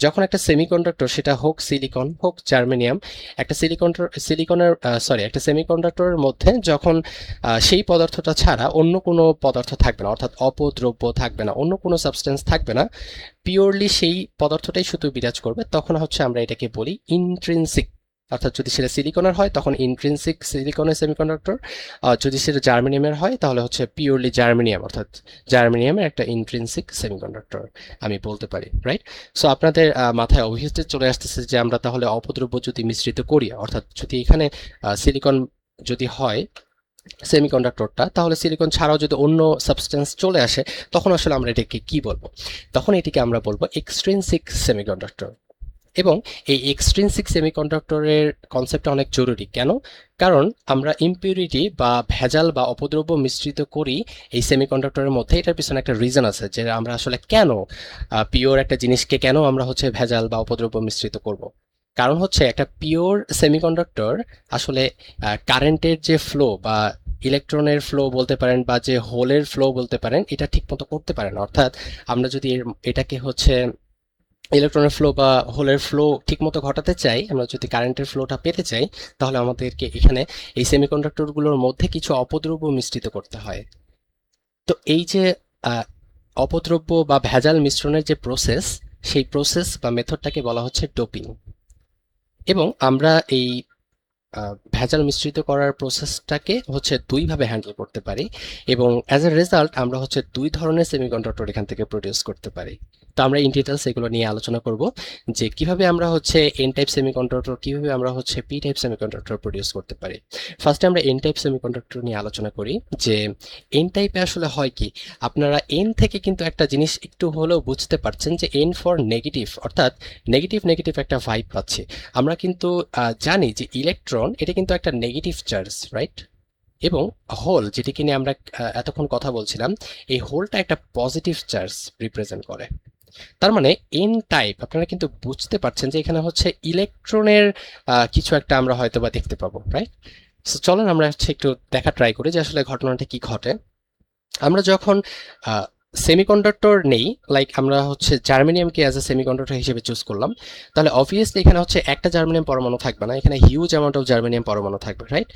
যখন একটা সেমিকন্ডাক্টর, সেটা হোক সিলিকন হোক জার্মেনিয়াম, একটা একটা সেমিকন্ডাক্টরের মধ্যে যখন সেই পদার্থটা ছাড়া অন্য কোনো পদার্থ থাকবে না, অর্থাৎ অপদ্রব্য থাকবে না, অন্য কোনো সাবস্টেন্স থাকবে না, পিওরলি সেই পদার্থটাই শুধু বিরাজ করবে, তখন হচ্ছে আমরা এটাকে বলি ইন্ট্রিনসিক। অর্থাৎ যদি সেটা সিলিকনের হয় তখন ইন্ট্রিনসিক সিলিকনের সেমিকন্ডাক্টর, আর যদি সেটা জার্মেনিয়ামের হয় তাহলে হচ্ছে পিওরলি জার্মেনিয়াম, অর্থাৎ জার্মেনিয়ামের একটা ইন্ট্রিনসিক সেমিকন্ডাক্টর আমি বলতে পারি, রাইট? সো আপনাদের মাথায় অবভিয়াসলি চলে আসতেছে যে আমরা তাহলে অপদ্রব্য যদি মিশ্রিত করি, অর্থাৎ যদি এখানে সিলিকন যদি হয় সেমিকন্ডাক্টরটা, তাহলে সিলিকন ছাড়াও যদি অন্য সাবস্টেন্স চলে আসে, তখন আসলে আমরা এটাকে কি বলবো? তখন এটিকে আমরা বলবো এক্সট্রিনসিক সেমিকন্ডাক্টর। এবং এই এক্সট্রিনসিক সেমিকন্ডাক্টরের কনসেপ্টটা অনেক জরুরি। কেন? কারণ আমরা ইমপিউরিটি বা ভেজাল বা অপদ্রব্য মিশ্রিত করি এই সেমিকন্ডাক্টরের মধ্যে। এটার পিছনে একটা রিজন আছে যে আমরা আসলে কেন পিওর একটা জিনিসকে কেন আমরা হচ্ছে ভেজাল বা অপদ্রব্য মিশ্রিত করব। কারণ হচ্ছে একটা পিওর সেমিকন্ডাক্টর আসলে কারেন্টের যে ফ্লো বা ইলেকট্রনের ফ্লো বলতে পারেন বা যে হোলের ফ্লো বলতে পারেন, এটা ঠিকমতো করতে পারে না। অর্থাৎ আমরা যদি এটাকে হচ্ছে ইলেকট্রনের ফ্লো বা হোলের ফ্লো ঠিকমতো ঘটাতে চাই, আমরা যদি কারেন্টের ফ্লোটা পেতে চাই, তাহলে আমাদেরকে এখানে এই সেমিকন্ডাক্টরগুলোর মধ্যে কিছু অপদ্রব্য মিশ্রিত করতে হয়। তো এই যে আহ, অপদ্রব্য বা ভেজাল মিশ্রণের যে প্রসেস, সেই প্রসেস বা মেথডটাকে বলা হচ্ছে ডোপিং। এবং আমরা এই ভেজাল মিশ্রিত করার প্রসেসটাকে হচ্ছে দুইভাবে হ্যান্ডেল করতে পারি, এবং অ্যাজ এ রেজাল্ট আমরা হচ্ছে দুই ধরনের সেমিকন্ডাক্টর এখান থেকে প্রডিউস করতে পারি। তো আমরা ইন ডিটেলস এগুলো নিয়ে আলোচনা করব যে কিভাবে আমরা হচ্ছে এন টাইপ সেমিকন্ডাক্টর, কিভাবে আমরা হচ্ছে পি টাইপ সেমিকন্ডাক্টর প্রডিউস করতে পারি। ফার্স্টে আমরা এন টাইপ সেমিকন্ডাক্টর নিয়ে আলোচনা করি যে এন টাইপে আসলে হয় কি। আপনারা এন থেকে কিন্তু একটা জিনিস একটু হলেও বুঝতে পারছেন যে এন ফর নেগেটিভ, অর্থাৎ নেগেটিভ নেগেটিভ একটা ভাইব পাচ্ছি। আমরা কিন্তু জানি যে ইলেকট্রন এটা কিন্তু একটা নেগেটিভ চার্জ, রাইট? এবং হোল যেটিকে নিয়ে আমরা এতক্ষণ কথা বলছিলাম, এই হোলটা একটা পজিটিভ চার্জ রিপ্রেজেন্ট করে। তার মানে এন টাইপ আপনারা কিন্তু বুঝতে পারছেন যে এখানে হচ্ছে ইলেকট্রনের কিছু একটা আমরা হয়তো বা দেখতে পাবো, রাইট? সো চলেন আমরা হচ্ছে একটু দেখা ট্রাই করি যে আসলে ঘটনাটা কি ঘটে। আমরা যখন সেমিকন্ডাক্টর নেই, লাইক আমরা হচ্ছে জার্মেনিয়ামকে অ্যাজ এ সেমিকন্ডাক্টর হিসেবে চুজ করলাম, তাহলে অবভিয়াসলি এখানে হচ্ছে একটা জার্মেনিয়াম পরমাণু থাকবে না, এখানে হিউজ অ্যামাউন্ট অফ জার্মেনিয়াম পরমাণু থাকবে, রাইট?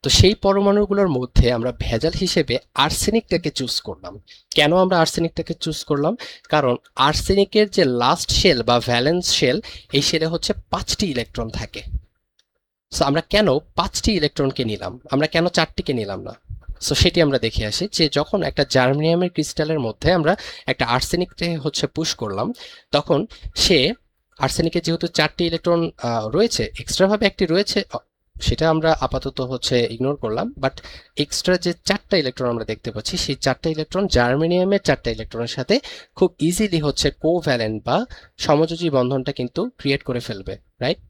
তো সেই পরমাণুগুলোর মধ্যে আমরা ভেজাল হিসেবে আর্সেনিকটাকে চুজ করলাম। কেন আমরা আর্সেনিকটাকে চুজ করলাম? কারণ আর্সেনিকের যে লাস্ট শেল বা ভ্যালেন্স শেল, এই শেলে হচ্ছে 5টি ইলেকট্রন থাকে। সো আমরা কেন 5টি ইলেকট্রনকে নিলাম, আমরা কেন 4টিকে নিলাম না? সো সেটি আমরা দেখে আসি যে যখন একটা জার্মেনিয়ামের ক্রিস্টালের মধ্যে আমরা একটা আর্সেনিককে হচ্ছে পুশ করলাম, তখন সে আর্সেনিকের যেহেতু 4টি ইলেকট্রন রয়েছে, এক্সট্রাভাবে একটি রয়েছে, সেটা আমরা আপাতত হচ্ছে ইগনোর করলাম, বাট এক্সট্রা যে 4টা ইলেকট্রন আমরা দেখতে পাচ্ছি, সেই 4টা ইলেকট্রন জার্মেনিয়ামের 4টা ইলেকট্রনের সাথে খুব ইজিলি হচ্ছে কোভ্যালেন্ট বা সমযোজী বন্ধনটা কিন্তু ক্রিয়েট করে ফেলবে, রাইট?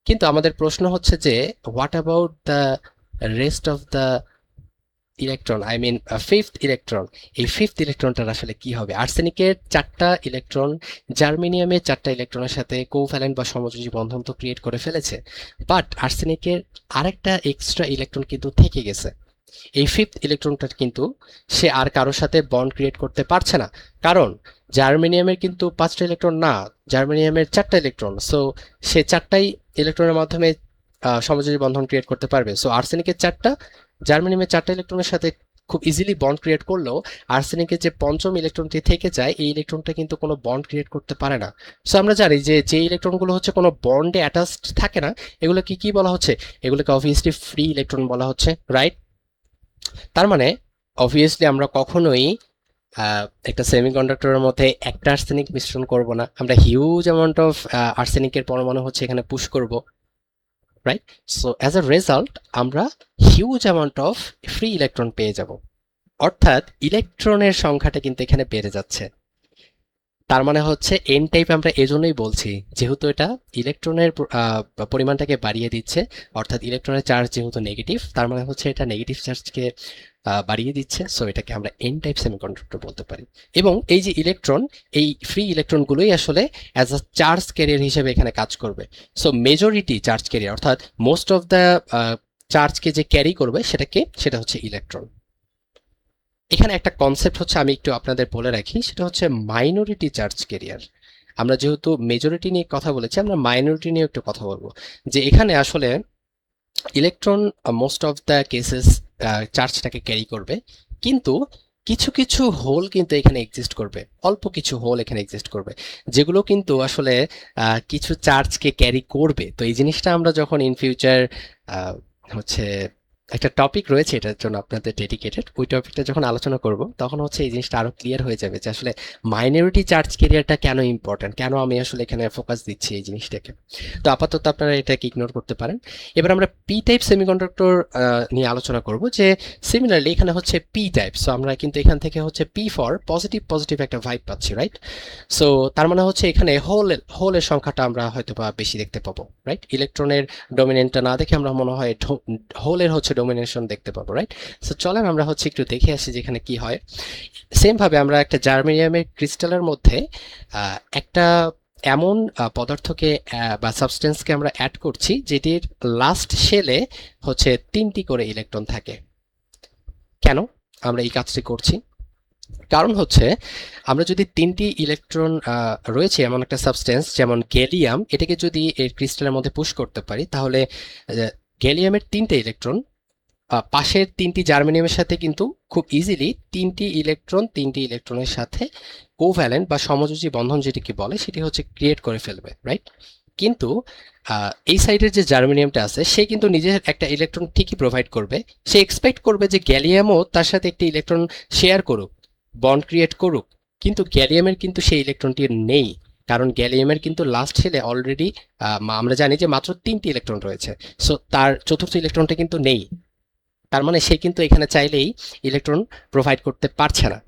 কিন্তু আমাদের প্রশ্ন হচ্ছে যে what about the rest of the electron, I mean fifth electron. এই ফিফথ ইলেকট্রনটার আসলে কি হবে? আর্সেনিকের 4টা ইলেকট্রন জার্মেনিয়ামের 4টা ইলেকট্রনের সাথে কোভ্যালেন্ট বা সমযোজী বন্ধন তো ক্রিয়েট করে ফেলেছে, বাট আর্সেনিকের আরেকটা এক্সট্রা ইলেকট্রন কিন্তু থেকে গেছে। এই ফিফথ ইলেকট্রনটা কিন্তু সে আর কারোর সাথে বন্ড ক্রিয়েট করতে পারছে না, কারণ জার্মেনিয়ামের কিন্তু 5টা ইলেকট্রন না, জার্মেনিয়ামের 4টা ইলেকট্রন। সো সে 4টাই ইলেকট্রনের মাধ্যমে সমযোজী বন্ধন ক্রিয়েট করতে পারবে। সো আর্সেনিকের 4টা, জার্মেনিয়ামের 4টা ইলেকট্রনের সাথে খুব ইজিলি বন্ড ক্রিয়েট করলেও আর্সেনিকের যে পঞ্চম ইলেকট্রনটি থেকে যায়, এই ইলেকট্রনটা কিন্তু কোনো বন্ড ক্রিয়েট করতে পারে না। সো আমরা জানি যে যে ইলেকট্রনগুলো হচ্ছে কোনো বন্ডে অ্যাটাচড থাকে না, এগুলোকে কি বলা হচ্ছে? এগুলোকে অবভিয়াসলি ফ্রি ইলেকট্রন বলা হচ্ছে, রাইট? তার মানে অবভিয়াসলি আমরা কখনোই একটা সেমিকন্ডাক্টরের মধ্যে একটা আর্সেনিক মিশ্রণ করব না, আমরা হিউজ অ্যামাউন্ট অফ আর্সেনিকের পরমাণু হচ্ছে এখানে পুশ করব, right? So as a result আমরা huge amount of free electron পেয়ে যাব, অর্থাৎ ইলেকট্রনের সংখ্যাটা কিন্তু এখানে বেড়ে যাচ্ছে। তার মানে হচ্ছে এন টাইপ আমরা এজন্যই বলছি, যেহেতু এটা ইলেকট্রনের পরিমাণটাকে বাড়িয়ে দিচ্ছে, অর্থাৎ ইলেকট্রনের চার্জ যেহেতু নেগেটিভ, তার মানে হচ্ছে এটা নেগেটিভ চার্জকে বাড়িয়ে দিচ্ছে। সো এটাকে আমরা এন টাইপ সেমিকন্ডাক্টর বলতে পারি। এবং এই যে ইলেকট্রন, এই ফ্রি ইলেকট্রনগুলোই আসলে অ্যাজ আ চার্জ ক্যারিয়ার হিসেবে এখানে কাজ করবে। সো মেজরিটি চার্জ ক্যারিয়ার, অর্থাৎ মোস্ট অফ দ্য চার্জকে যে ক্যারি করবে সেটা হচ্ছে ইলেকট্রন। এখানে একটা কনসেপ্ট হচ্ছে আমি একটু আপনাদের বলে রাখি, সেটা হচ্ছে মাইনরিটি চার্জ ক্যারিয়ার। আমরা যেহেতু মেজরিটি নিয়ে কথা বলেছি, আমরা মাইনরিটি নিয়ে একটু কথা বলবো, যে এখানে আসলে electron most of the cases চার্জটাকে ক্যারি করবে, কিন্তু কিছু কিছু হোল কিন্তু এখানে এক্সিস্ট করবে, অল্প কিছু হোল এখানে এক্সিস্ট করবে, যেগুলো কিন্তু আসলে কিছু চার্জকে ক্যারি করবে। তো এই জিনিসটা আমরা যখন ইন ফিউচার হচ্ছে একটা টপিক রয়েছে এটার জন্য আপনাদের ডেডিকেটেড, ওই টপিকটা যখন আলোচনা করব, তখন হচ্ছে এই জিনিসটা আরো ক্লিয়ার হয়ে যাবে যে আসলে মাইনরিটি চার্জ ক্যারিয়ারটা কেন ইম্পর্টেন্ট, কেন আমি আসলে এখানে ফোকাস দিচ্ছি এই জিনিসটাকে। তো আপাতত আপনারা এটাকে ইগনোর করতে পারেন। এবার আমরা পি টাইপ সেমিকন্ডাক্টর নিয়ে আলোচনা করব, যে সিমিলারলি এখানে হচ্ছে পি টাইপ। সো আমরা কিন্তু এখান থেকে হচ্ছে পি ফর পজিটিভ পজিটিভ একটা ভাইব পাচ্ছি, রাইট? সো তার মানে হচ্ছে এখানে হোলের সংখ্যাটা আমরা হয়তো বা বেশি দেখতে পাবো, রাইট? ইলেকট্রনের ডমিনেন্টটা না দেখে আমরা মনে হয় হোলের হচ্ছে ডোমিনেশন দেখতে পাবো, রাইট? সো চলেন আমরা হচ্ছে একটু দেখে আসি যেখানে কি হয়। সেম ভাবে আমরা একটা জার্মেনিয়ামের ক্রিস্টালের মধ্যে একটা এমন পদার্থকে বা সাবস্টেন্সকে আমরা অ্যাড করছি যেটির লাস্ট শেলে হচ্ছে 3টি করে ইলেকট্রন থাকে। কেন আমরা এই কাজটি করছি? কারণ হচ্ছে আমরা যদি 3টি ইলেকট্রন রয়েছে এমন একটা সাবস্টেন্স যেমন গ্যালিয়াম, এটাকে যদি এর ক্রিস্টালের মধ্যে পুশ করতে পারি, তাহলে গ্যালিয়ামের 3টে ইলেকট্রন পাশের 3টি জার্মেনিয়ামের সাথে কিন্তু খুব ইজিলি 3টি ইলেকট্রনের সাথে কোভ্যালেন্ট বা সমযোজী বন্ধন যেটিকে বলে, সেটি হচ্ছে ক্রিয়েট করে ফেলবে, রাইট? কিন্তু এই সাইডের যে জার্মেনিয়ামটা আছে, সে কিন্তু নিজের একটা ইলেকট্রন ঠিকই প্রোভাইড করবে, সে এক্সপেক্ট করবে যে গ্যালিয়ামও তার সাথে একটি ইলেকট্রন শেয়ার করুক, বন্ড ক্রিয়েট করুক, কিন্তু গ্যালিয়ামের কিন্তু সেই ইলেকট্রনটি নেই, কারণ গ্যালিয়ামের কিন্তু লাস্ট শেলে অলরেডি আমরা জানি যে মাত্র 3টি ইলেকট্রন রয়েছে। সো তার চতুর্থ ইলেকট্রনটা কিন্তু নেই, তার মানে সে কিন্তু এখানে চাইলেই ইলেকট্রন প্রোভাইড করতে পারছে না।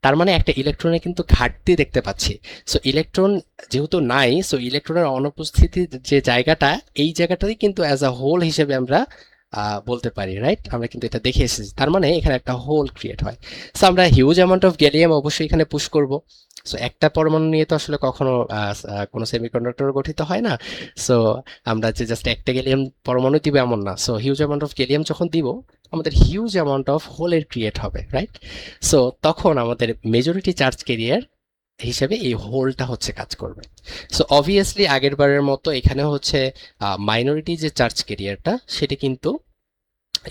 তার মানে একটা ইলেকট্রনে কিন্তু ঘাটতি দেখতে পাচ্ছি। সো ইলেকট্রন যেহেতু নাই, সো ইলেকট্রনের অনুপস্থিতির যে জায়গাটা, এই জায়গাটাই কিন্তু অ্যাজ আ হোল হিসেবে আমরা বলতে পারি, রাইট? আমরা কিন্তু এটা দেখে এসেছি, তার মানে এখানে একটা হোল ক্রিয়েট হয়। সো আমরা হিউজ অ্যামাউন্ট অফ গ্যালিয়াম অবশ্যই এখানে পুশ করব। সো একটা পরমাণু নিয়ে তো আসলে কখনো কোনো সেমিকন্ডাক্টর গঠিত হয় না। সো আমরা যে জাস্ট একটা গ্যালিয়াম পরমাণু দিব এমন না। So huge amount of gallium যখন দিব, আমাদের হিউজ অ্যামাউন্ট অফ হোলের ক্রিয়েট হবে, রাইট? সো তখন আমাদের মেজরিটি চার্জ ক্যারিয়ার হিসেবে এই হোলটা হচ্ছে কাজ করবে। সো অবভিয়াসলি আগের বারের মতো এখানে হচ্ছে মাইনরিটি যে চার্জ ক্যারিয়ারটা সেটা কিন্তু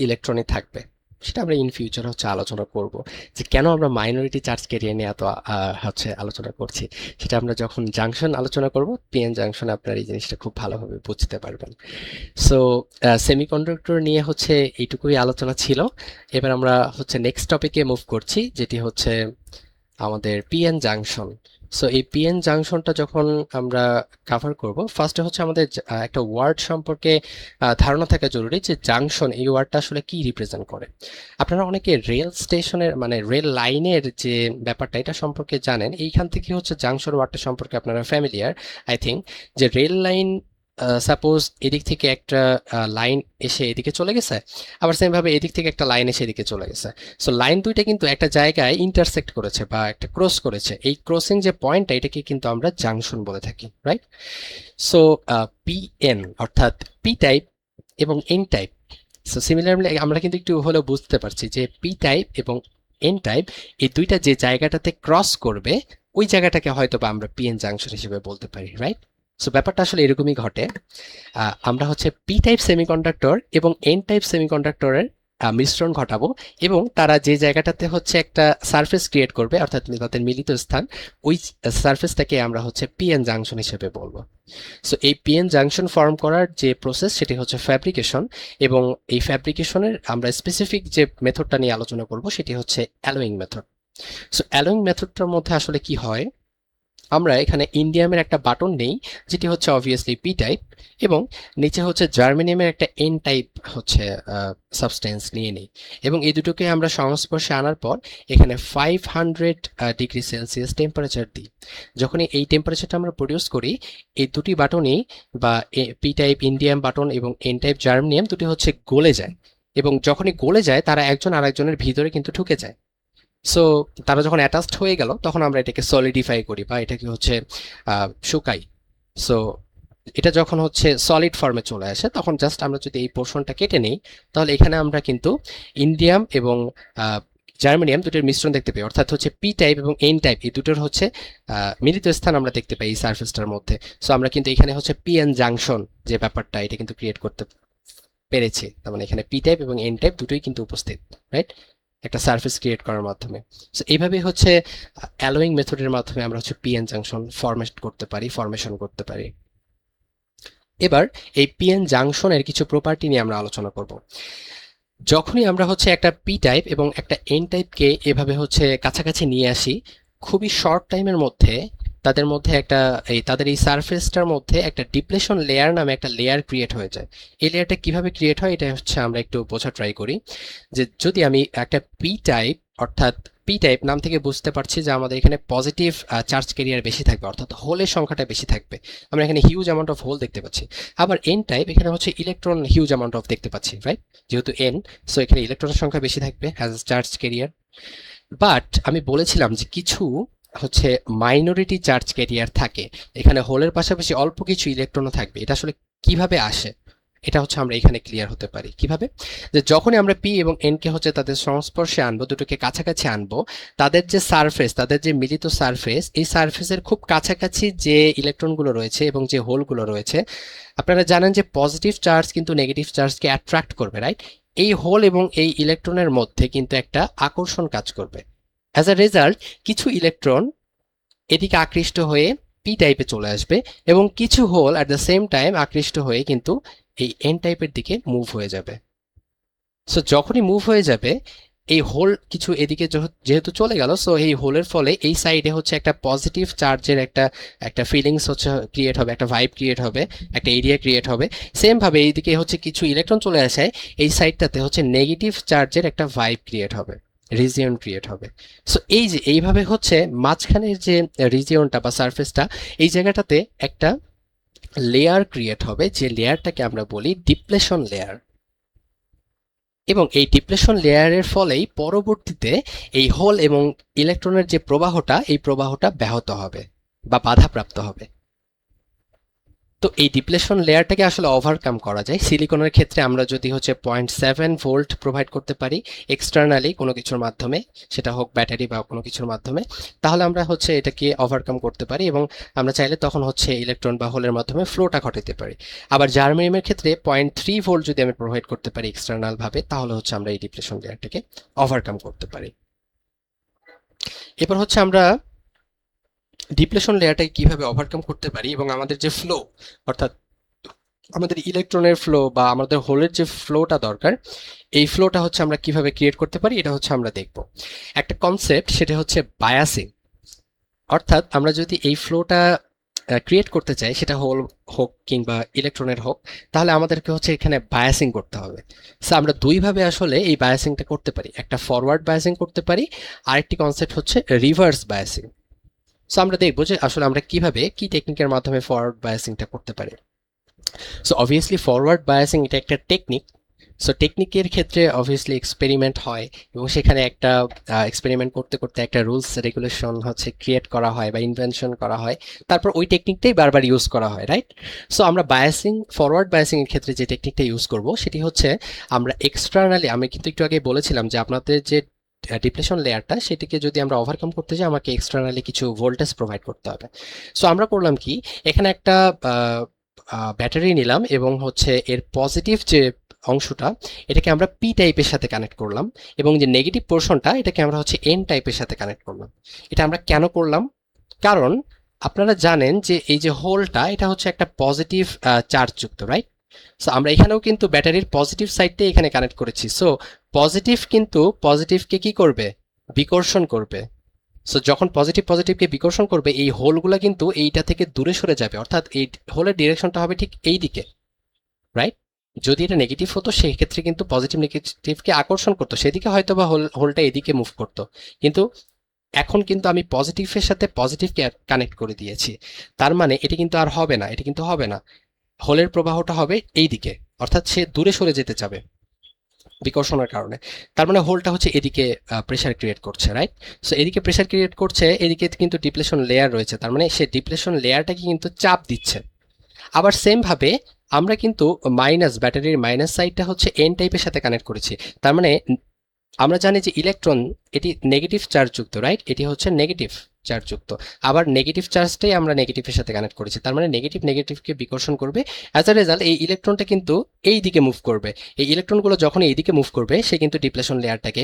ইলেকট্রনে থাকবে। সেটা আমরা ইন ফিউচার হচ্ছে আলোচনা করব, যে কেন আমরা মাইনরিটি চার্জ ক্যারিয়ার নিয়ে এত হচ্ছে আলোচনা করছি। সেটা আমরা যখন জাংশন আলোচনা করব, পিএন জাংশন, আপনার এই জিনিসটা খুব ভালোভাবে বুঝতে পারবেন। সো সেমিকন্ডাক্টর নিয়ে হচ্ছে এইটুকুই আলোচনা ছিল। এবার আমরা হচ্ছে নেক্সট টপিকে মুভ করছি, যেটি হচ্ছে আমাদের পিএন জাংশন। সো এই পিএন জাংশনটা যখন আমরা কভার করব, ফার্স্টে হচ্ছে আমাদের একটা ওয়ার্ড সম্পর্কে ধারণা থাকা জরুরি, যে জাংশন এই ওয়ার্ডটা আসলে কি রিপ্রেজেন্ট করে। আপনারা অনেকে রেল স্টেশনের মানে রেল লাইনের যে ব্যাপারটা এটা সম্পর্কে জানেন, এইখান থেকে হচ্ছে জাংশন ওয়ার্ডটা সম্পর্কে আপনারা ফ্যামিলিয়ার আই থিঙ্ক। যে রেল লাইন, সাপোজ এদিক থেকে একটা লাইন এসে এদিকে চলে গেছে, আবার সেম ভাবে এদিক থেকে একটা লাইন এসে এদিকে চলে গেছে। সো লাইন দুইটা কিন্তু একটা জায়গায় ইন্টারসেক্ট করেছে বা একটা ক্রস করেছে। এই ক্রসিং যে পয়েন্টটা, এটাকে কিন্তু আমরা জাংশন বলে থাকি, রাইট? সো পিএন অর্থাৎ পি টাইপ এবং এন টাইপ। সো সিমিলারলি আমরা কিন্তু একটু হলেও বুঝতে পারছি যে পি টাইপ এবং এন টাইপ এই দুইটা যে জায়গাটাতে ক্রস করবে, ওই জায়গাটাকে হয়তো বা আমরা পিএন জাংশন হিসেবে বলতে পারি, রাইট? সো ব্যাপারটা আসলে এরকমই ঘটে। আমরা হচ্ছে পি টাইপ সেমিকন্ডাক্টর এবং এন টাইপ সেমিকন্ডাক্টরের মিশ্রণ ঘটাবো, এবং তারা যে জায়গাটাতে হচ্ছে একটা সারফেস ক্রিয়েট করবে, অর্থাৎ তাদের মিলিত স্থান, ওই সারফেসটাকে আমরা হচ্ছে পিএন জাংশন হিসেবে বলবো। সো এই পিএন জাংশন ফর্ম করার যে প্রসেস, সেটি হচ্ছে ফ্যাব্রিকেশন, এবং এই ফ্যাব্রিকেশনের আমরা স্পেসিফিক যে মেথডটা নিয়ে আলোচনা করব সেটি হচ্ছে অ্যালোয়িং মেথড। সো অ্যালোয়িং মেথডটার মধ্যে আসলে কি হয়, আমরা এখানে ইন্ডিয়ামের একটা বাটন নেই, যেটি হচ্ছে অবভিয়াসলি পি টাইপ, এবং নিচে হচ্ছে জার্মেনিয়ামের একটা এন টাইপ হচ্ছে সাবস্টেন্স নিয়ে নিই, এবং এই দুটোকে আমরা সংস্পর্শে আনার পর এখানে 500 ডিগ্রি সেলসিয়াস টেম্পারেচার দিই। যখনই এই টেম্পারেচারটা আমরা প্রডিউস করি, এই দুটি বাটনই বা পি টাইপ ইন্ডিয়াম বাটন এবং এন টাইপ জার্মেনিয়াম দুটি হচ্ছে গলে যায়, এবং যখনই গলে যায় তারা একজন আরেকজনের ভিতরে কিন্তু ঢুকে যায়। সো তারা যখন অ্যাটাচড হয়ে গেল, তখন আমরা এটাকে সলিডিফাই করি বা এটাকে হচ্ছে শুকাই। সো এটা যখন হচ্ছে সলিড ফর্মে চলে আসে, তখন জাস্ট আমরা যদি এই পোর্শনটা কেটে নিই, তাহলে এখানে আমরা কিন্তু ইন্ডিয়াম এবং জার্মেনিয়াম দুটোর মিশ্রণ দেখতে পাই, অর্থাৎ হচ্ছে পি টাইপ এবং এন টাইপ এই দুটোর হচ্ছে মিলিত স্থান আমরা দেখতে পাই এই সারফেসটার মধ্যে। সো আমরা কিন্তু এখানে হচ্ছে পিএন জাংশন যে ব্যাপারটা, এটা কিন্তু ক্রিয়েট করতে পেরেছি। তার মানে এখানে পি টাইপ এবং এন টাইপ দুটোই কিন্তু উপস্থিত, রাইট, একটা সারফেস ক্রিয়েট করার মাধ্যমে। সো এইভাবে হচ্ছে অ্যালোয়িং মেথডের মাধ্যমে আমরা হচ্ছে পিএন জাংশন ফরমেশন করতে পারি। এবার এই পিএন জাংশনের কিছু প্রপার্টি নিয়ে আমরা আলোচনা করব। যখনই আমরা হচ্ছে একটা পি টাইপ এবং একটা এন টাইপকে এভাবে হচ্ছে কাছাকাছি নিয়ে আসি, খুবই শর্ট টাইমের মধ্যে তাদের মধ্যে তাদের এই সারফেসটার মধ্যে একটা ডিপ্লেশন লেয়ার নামে একটা লেয়ার ক্রিয়েট হয়ে যায়। এই লেয়ারটা কিভাবে ক্রিয়েট হয়, এটা হচ্ছে আমরা একটু বোঝা ট্রাই করি। যে যদি আমি একটা পি টাইপ, অর্থাৎ পি টাইপ নাম থেকে বুঝতে পারছি যে আমাদের এখানে পজিটিভ চার্জ ক্যারিয়ার বেশি থাকবে, অর্থাৎ হোলের সংখ্যাটা বেশি থাকবে। আমরা এখানে হিউজ অ্যামাউন্ট অফ হোল দেখতে পাচ্ছি। আবার এন টাইপ, এখানে হচ্ছে ইলেকট্রন হিউজ অ্যামাউন্ট অফ দেখতে পাচ্ছি, রাইট? যেহেতু এন, সো এখানে ইলেকট্রনের সংখ্যা বেশি থাকবে হ্যাজ চার্জ ক্যারিয়ার। বাট আমি বলেছিলাম যে কিছু হচ্ছে মাইনরিটি চার্জ ক্যারিয়ার থাকে, এখানে হোলের পাশাপাশি অল্প কিছু ইলেকট্রনও থাকবে। এটা আসলে কিভাবে আসে, এটা হচ্ছে আমরা এখানে ক্লিয়ার হতে পারি কিভাবে। যে যখনই আমরা পি এবং এন কে হচ্ছে তাদের সংস্পর্শে আনবো, দুটোকে কাছাকাছি আনবো, তাদের যে সারফেস, তাদের যে মিলিত সারফেস, এই সারফেসের খুব কাছাকাছি যে ইলেকট্রনগুলো রয়েছে এবং যে হোলগুলো রয়েছে, আপনারা জানেন যে পজিটিভ চার্জ কিন্তু নেগেটিভ চার্জকে অ্যাট্রাক্ট করবে, রাইট? এই হোল এবং এই ইলেকট্রনের মধ্যে কিন্তু একটা আকর্ষণ কাজ করবে। অ্যাজ আ রেজাল্ট কিছু ইলেকট্রন এদিকে আকৃষ্ট হয়ে পি টাইপে চলে আসবে, এবং কিছু hole at the same time আকৃষ্ট হয়ে কিন্তু এই এন টাইপের দিকে মুভ হয়ে যাবে। সো যখনই মুভ হয়ে যাবে, এই হোল কিছু এদিকে যেহেতু চলে গেল, সো এই হোলের ফলে এই সাইডে হচ্ছে একটা পজিটিভ চার্জের একটা ফিলিংস হচ্ছে ক্রিয়েট হবে, একটা ভাইব ক্রিয়েট হবে, একটা এরিয়া ক্রিয়েট হবে। সেম ভাবে এইদিকে হচ্ছে কিছু ইলেকট্রন চলে আসে, এই সাইডটাতে হচ্ছে নেগেটিভ চার্জের একটা ভাইব ক্রিয়েট হবে, রিজিয়ন ক্রিয়েট হবে। সো এই যে এইভাবে হচ্ছে মাঝখানের যে রিজিয়নটা বা সারফেসটা, এই জায়গাটাতে একটা লেয়ার ক্রিয়েট হবে, যে লেয়ারটাকে আমরা বলি ডিপ্লেশন লেয়ার। এবং এই ডিপ্লেশন লেয়ারের ফলেই পরবর্তীতে এই হোল এবং ইলেকট্রনের যে প্রবাহটা, এই প্রবাহটা ব্যাহত হবে বা বাধাপ্রাপ্ত হবে। তো এই ডিপ্লেশন লেয়ারটাকে আসলে ওভারকাম করা যায় সিলিকনের ক্ষেত্রে। আমরা যদি হচ্ছে 0.7 ভোল্ট প্রোভাইড করতে পারি এক্সটার্নালি কোনো কিছুর মাধ্যমে, সেটা হোক ব্যাটারি বা কোনো কিছুর মাধ্যমে, তাহলে আমরা হচ্ছে এটাকে ওভারকাম করতে পারি এবং আমরা চাইলে তখন হচ্ছে ইলেকট্রন বা হোলের মাধ্যমে ফ্লোটা ঘটাতে পারি। আবার জার্মেনিয়ামের ক্ষেত্রে 0.3 ভোল্ট যদি আমি প্রোভাইড করতে পারি এক্সটার্নাল ভাবে, তাহলে হচ্ছে আমরা এই ডিপ্লেশন লেয়ারটাকে ওভারকাম করতে পারি। এরপর হচ্ছে আমরা ডিপ্লেশন লেয়ারটাকে কিভাবে ওভারকাম করতে পারি এবং আমাদের যে ফ্লো, অর্থাৎ আমাদের ইলেকট্রনের ফ্লো বা আমাদের হোলের যে ফ্লোটা দরকার, এই ফ্লোটা হচ্ছে আমরা কিভাবে ক্রিয়েট করতে পারি এটা হচ্ছে আমরা দেখব। একটা কনসেপ্ট, সেটা হচ্ছে বায়াসিং। অর্থাৎ আমরা যদি এই ফ্লোটা ক্রিয়েট করতে চাই, সেটা হোল হোক কিংবা ইলেকট্রনের হোক, তাহলে আমাদেরকে হচ্ছে এখানে বায়াসিং করতে হবে। সো আমরা দুইভাবে আসলে এই বায়াসিংটা করতে পারি, একটা ফরওয়ার্ড বায়াসিং করতে পারি, আরেকটি কনসেপ্ট হচ্ছে রিভার্স বায়াসিং। সো আমরা দেখবো যে আসলে আমরা কিভাবে কি টেকনিকের মাধ্যমে ফরওয়ার্ড বায়াসিংটা করতে পারি। সো অবভিয়াসলি ফরওয়ার্ড বায়াসিং এটা একটা টেকনিক। সো টেকনিকের ক্ষেত্রে অবভিয়াসলি এক্সপেরিমেন্ট হয় এবং সেখানে একটা এক্সপেরিমেন্ট করতে করতে একটা রুলস রেগুলেশন হচ্ছে ক্রিয়েট করা হয় বা ইনভেনশন করা হয়, তারপর ওই টেকনিকটাই বারবার ইউজ করা হয়, রাইট? সো আমরা বায়াসিং, ফরওয়ার্ড বায়াসিং এর ক্ষেত্রে যে টেকনিকটা ইউজ করব সেটি হচ্ছে আমরা এক্সটার্নালি, আমি কিন্তু একটু আগে বলেছিলাম যে আপনাদের যে ডিপ্লেশন লেয়ারটা, সেটিকে যদি আমরা ওভারকাম করতে চাই আমাকে এক্সটার্নালি কিছু ভোল্টেজ প্রোভাইড করতে হবে। সো আমরা করলাম কি, এখানে একটা ব্যাটারি নিলাম এবং হচ্ছে এর পজিটিভ যে অংশটা, এটাকে আমরা পি টাইপের সাথে কানেক্ট করলাম এবং যে নেগেটিভ পোর্শনটা এটাকে আমরা হচ্ছে এন টাইপের সাথে কানেক্ট করলাম। এটা আমরা কেন করলাম? কারণ আপনারা জানেন যে এই যে হোলটা, এটা হচ্ছে একটা পজিটিভ চার্জ যুক্ত, রাইট? সো আমরা এখানেও কিন্তু ব্যাটারির পজিটিভ সাইডটাই এখানে কানেক্ট করেছি। সো পজিটিভ কিন্তু পজিটিভকে কি করবে? বিকর্ষণ করবে। সো যখন পজিটিভ পজিটিভকে বিকর্ষণ করবে, এই হোলগুলো কিন্তু এইটা থেকে দূরে সরে যাবে, অর্থাৎ এই হোলের ডিরেকশনটা হবে ঠিক এই দিকে, রাইট? যদি এটা নেগেটিভ হতো সেই ক্ষেত্রে কিন্তু পজিটিভ নেগেটিভকে আকর্ষণ করতো, সেদিকে হয়তো বা হোলটা এদিকে মুভ করতো। কিন্তু এখন কিন্তু আমি পজিটিভের সাথে পজিটিভকে কানেক্ট করে দিয়েছি, তার মানে এটি কিন্তু আর হবে না, এটি কিন্তু হবে না। হোলের প্রবাহটা হবে এই দিকে, অর্থাৎ সে দূরে সরে যেতে চাবে বিকর্ষণের কারণে। তার মানে হোলটা হচ্ছে এদিকে প্রেসার ক্রিয়েট করছে, রাইট? সো এদিকে প্রেসার ক্রিয়েট করছে, এদিকে কিন্তু ডিপ্লেশন লেয়ার রয়েছে, তার মানে সে ডিপ্লেশন লেয়ারটাকে কিন্তু চাপ দিচ্ছে। আবার সেম ভাবে আমরা কিন্তু মাইনাস, ব্যাটারির মাইনাস সাইডটা হচ্ছে এন টাইপের সাথে কানেক্ট করেছি। তার মানে আমরা জানি যে ইলেকট্রন এটি নেগেটিভ চার্জ যুক্ত, রাইট? এটি হচ্ছে নেগেটিভ চার্জ যুক্ত। আবার নেগেটিভ চার্জটাই আমরা নেগেটিভের সাথে কানেক্ট করেছি, তার মানে নেগেটিভ নেগেটিভকে বিকর্ষণ করবে। অ্যাজ আ রেজাল্ট এই ইলেকট্রনটা কিন্তু এই দিকে মুভ করবে। এই ইলেকট্রনগুলো যখন এই দিকে মুভ করবে, সে কিন্তু ডিপ্লেশন লেয়ারটাকে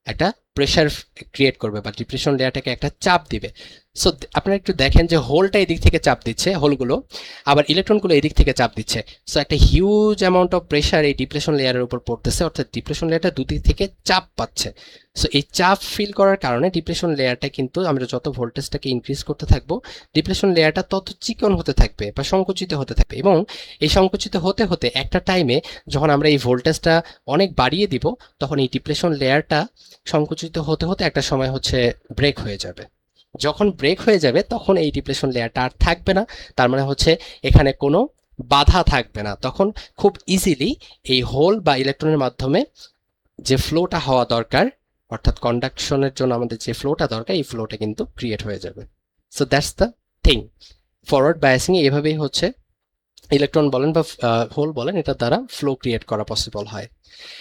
একটা প্রেসার ক্রিয়েট করবে বা ডিপ্রেশন লেয়ারটাকে একটা চাপ দিবে। সো আপনারা একটু দেখেন যে হোলটা এদিক থেকে চাপ দিচ্ছে, হোলগুলো, আবার ইলেকট্রনগুলো এদিক থেকে চাপ দিচ্ছে। সো একটা হিউজ অ্যামাউন্ট অফ প্রেসার এই ডিপ্রেশন লেয়ারের উপর পড়তেছে, অর্থাৎ ডিপ্রেশন লেয়ারটা দুদিক থেকে চাপ পাচ্ছে। সো এই চাপ ফিল করার কারণে ডিপ্রেশন লেয়ারটা কিন্তু, আমরা যত ভোল্টেজটাকে ইনক্রিজ করতে থাকবো, ডিপ্রেশন লেয়ারটা তত চিকন হতে থাকবে বা সংকুচিত হতে থাকবে। এবং এই সংকুচিত হতে হতে একটা টাইমে যখন আমরা এই ভোল্টেজটা অনেক বাড়িয়ে দিব, তখন এই ডিপ্রেশন লেয়ারটা সংকুচিত হতে হতে একটা সময় হচ্ছে ব্রেক হয়ে যাবে। যখন ব্রেক হয়ে যাবে তখন এই ডিপ্লেশন লেয়ারটা আর থাকবে না, তার মানে হচ্ছে এখানে কোনো বাধা থাকবে না। তখন খুব ইজিলি এই হোল বা ইলেকট্রনের মাধ্যমে যে ফ্লোটা হওয়া দরকার, অর্থাৎ কন্ডাকশনের জন্য আমাদের যে ফ্লোটা দরকার, এই ফ্লোটা কিন্তু ক্রিয়েট হয়ে যাবে। So that's the thing. Forward biasing এভাবেই হচ্ছে ইলেকট্রন বলেন বা হোল বলেন, এটার দ্বারা ফ্লো ক্রিয়েট করা পসিবল হয়।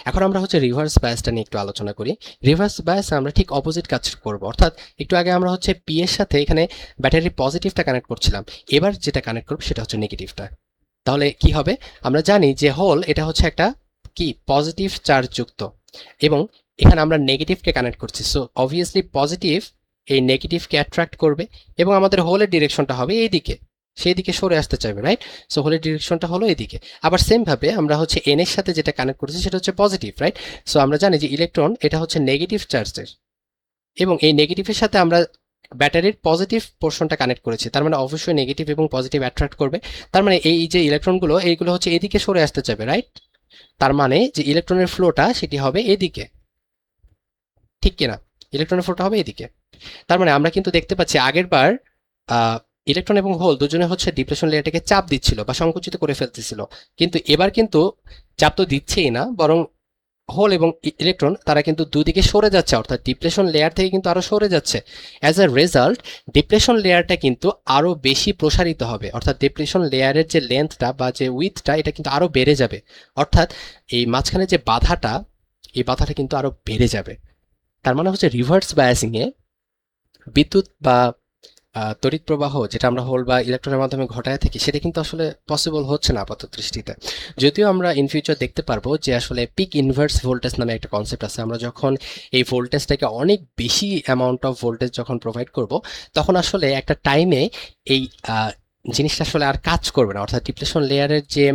এখন আমরা হচ্ছে রিভার্স বায়াসটা নিয়ে একটু আলোচনা করি। রিভার্স বায়াস আমরা ঠিক অপোজিট কাজ করব, অর্থাৎ একটু আগে আমরা হচ্ছে পি এর সাথে এখানে ব্যাটারির পজিটিভটা কানেক্ট করছিলাম, এবার যেটা কানেক্ট করব সেটা হচ্ছে নেগেটিভটা। তাহলে কি হবে? আমরা জানি যে হোল এটা হচ্ছে একটা কি পজিটিভ চার্জ যুক্ত এবং এখানে আমরা নেগেটিভকে কানেক্ট করছি। সো অবভিয়াসলি পজিটিভ এই নেগেটিভকে অ্যাট্রাক্ট করবে এবং আমাদের হোলের ডিরেকশনটা হবে এইদিকে, সেই দিকে সরে আসতে চাইবে, রাইট? সো হোলের ডিরেকশনটা হলো এদিকে। আবার সেম ভাবে আমরা হচ্ছে এন এর সাথে যেটা কানেক্ট করেছি সেটা হচ্ছে পজিটিভ, রাইট? সো আমরা জানি যে ইলেকট্রন এটা হচ্ছে নেগেটিভ চার্জের এবং এই নেগেটিভের সাথে আমরা ব্যাটারির পজিটিভ পোর্শনটা কানেক্ট করেছি, তার মানে অবশ্যই নেগেটিভ এবং পজিটিভ অ্যাট্রাক্ট করবে। তার মানে এই যে ইলেকট্রনগুলো, এইগুলো হচ্ছে এদিকে সরে আসতে চাইবে, রাইট? তার মানে যে ইলেকট্রনের ফ্লোটা সেটি হবে এদিকে, ঠিক কিনা? ইলেকট্রনের ফ্লোটা হবে এদিকে। তার মানে আমরা কিন্তু দেখতে পাচ্ছি আগের বার ইলেকট্রন এবং হোল দুজনে হচ্ছে ডিপ্রেশন লেয়ারটাকে চাপ দিচ্ছিল বা সংকুচিত করে ফেলতেছিল, কিন্তু এবার কিন্তু চাপ তো দিচ্ছেই না, বরং হোল এবং ইলেকট্রন তারা কিন্তু দুদিকে সরে যাচ্ছে, অর্থাৎ ডিপ্লেশন লেয়ার থেকে কিন্তু আরো সরে যাচ্ছে। অ্যাজ আ রেজাল্ট ডিপ্লেশন লেয়ারটা কিন্তু আরো বেশি প্রসারিত হবে, অর্থাৎ ডিপ্লেশন লেয়ারের যে লেন্থটা বা যে উইথটা এটা কিন্তু আরো বেড়ে যাবে। অর্থাৎ এই মাঝখানে যে বাধাটা, এই বাধাটা কিন্তু আরো বেড়ে যাবে। তার মানে হচ্ছে রিভার্স বায়াসিং এ বিদ্যুৎ বা তড়িৎ প্রবাহ যেটা আমরা হোল বা ইলেকট্রনের মাধ্যমে ঘটায় থাকি সেটা কিন্তু আসলে পসিবল হচ্ছে না আপাত দৃষ্টিতে। যদিও আমরা ইন ফিউচার দেখতে পারবো যে আসলে পিক ইনভার্স ভোল্টেজ নামে একটা কনসেপ্ট আছে। আমরা যখন এই ভোল্টেজটাকে অনেক বেশি অ্যামাউন্ট অফ ভোল্টেজ যখন প্রোভাইড করব, তখন আসলে একটা টাইমে এই জিনিসটা আসলে আর কাজ করবে না, অর্থাৎ ডিপ্লেশন লেয়ারের যে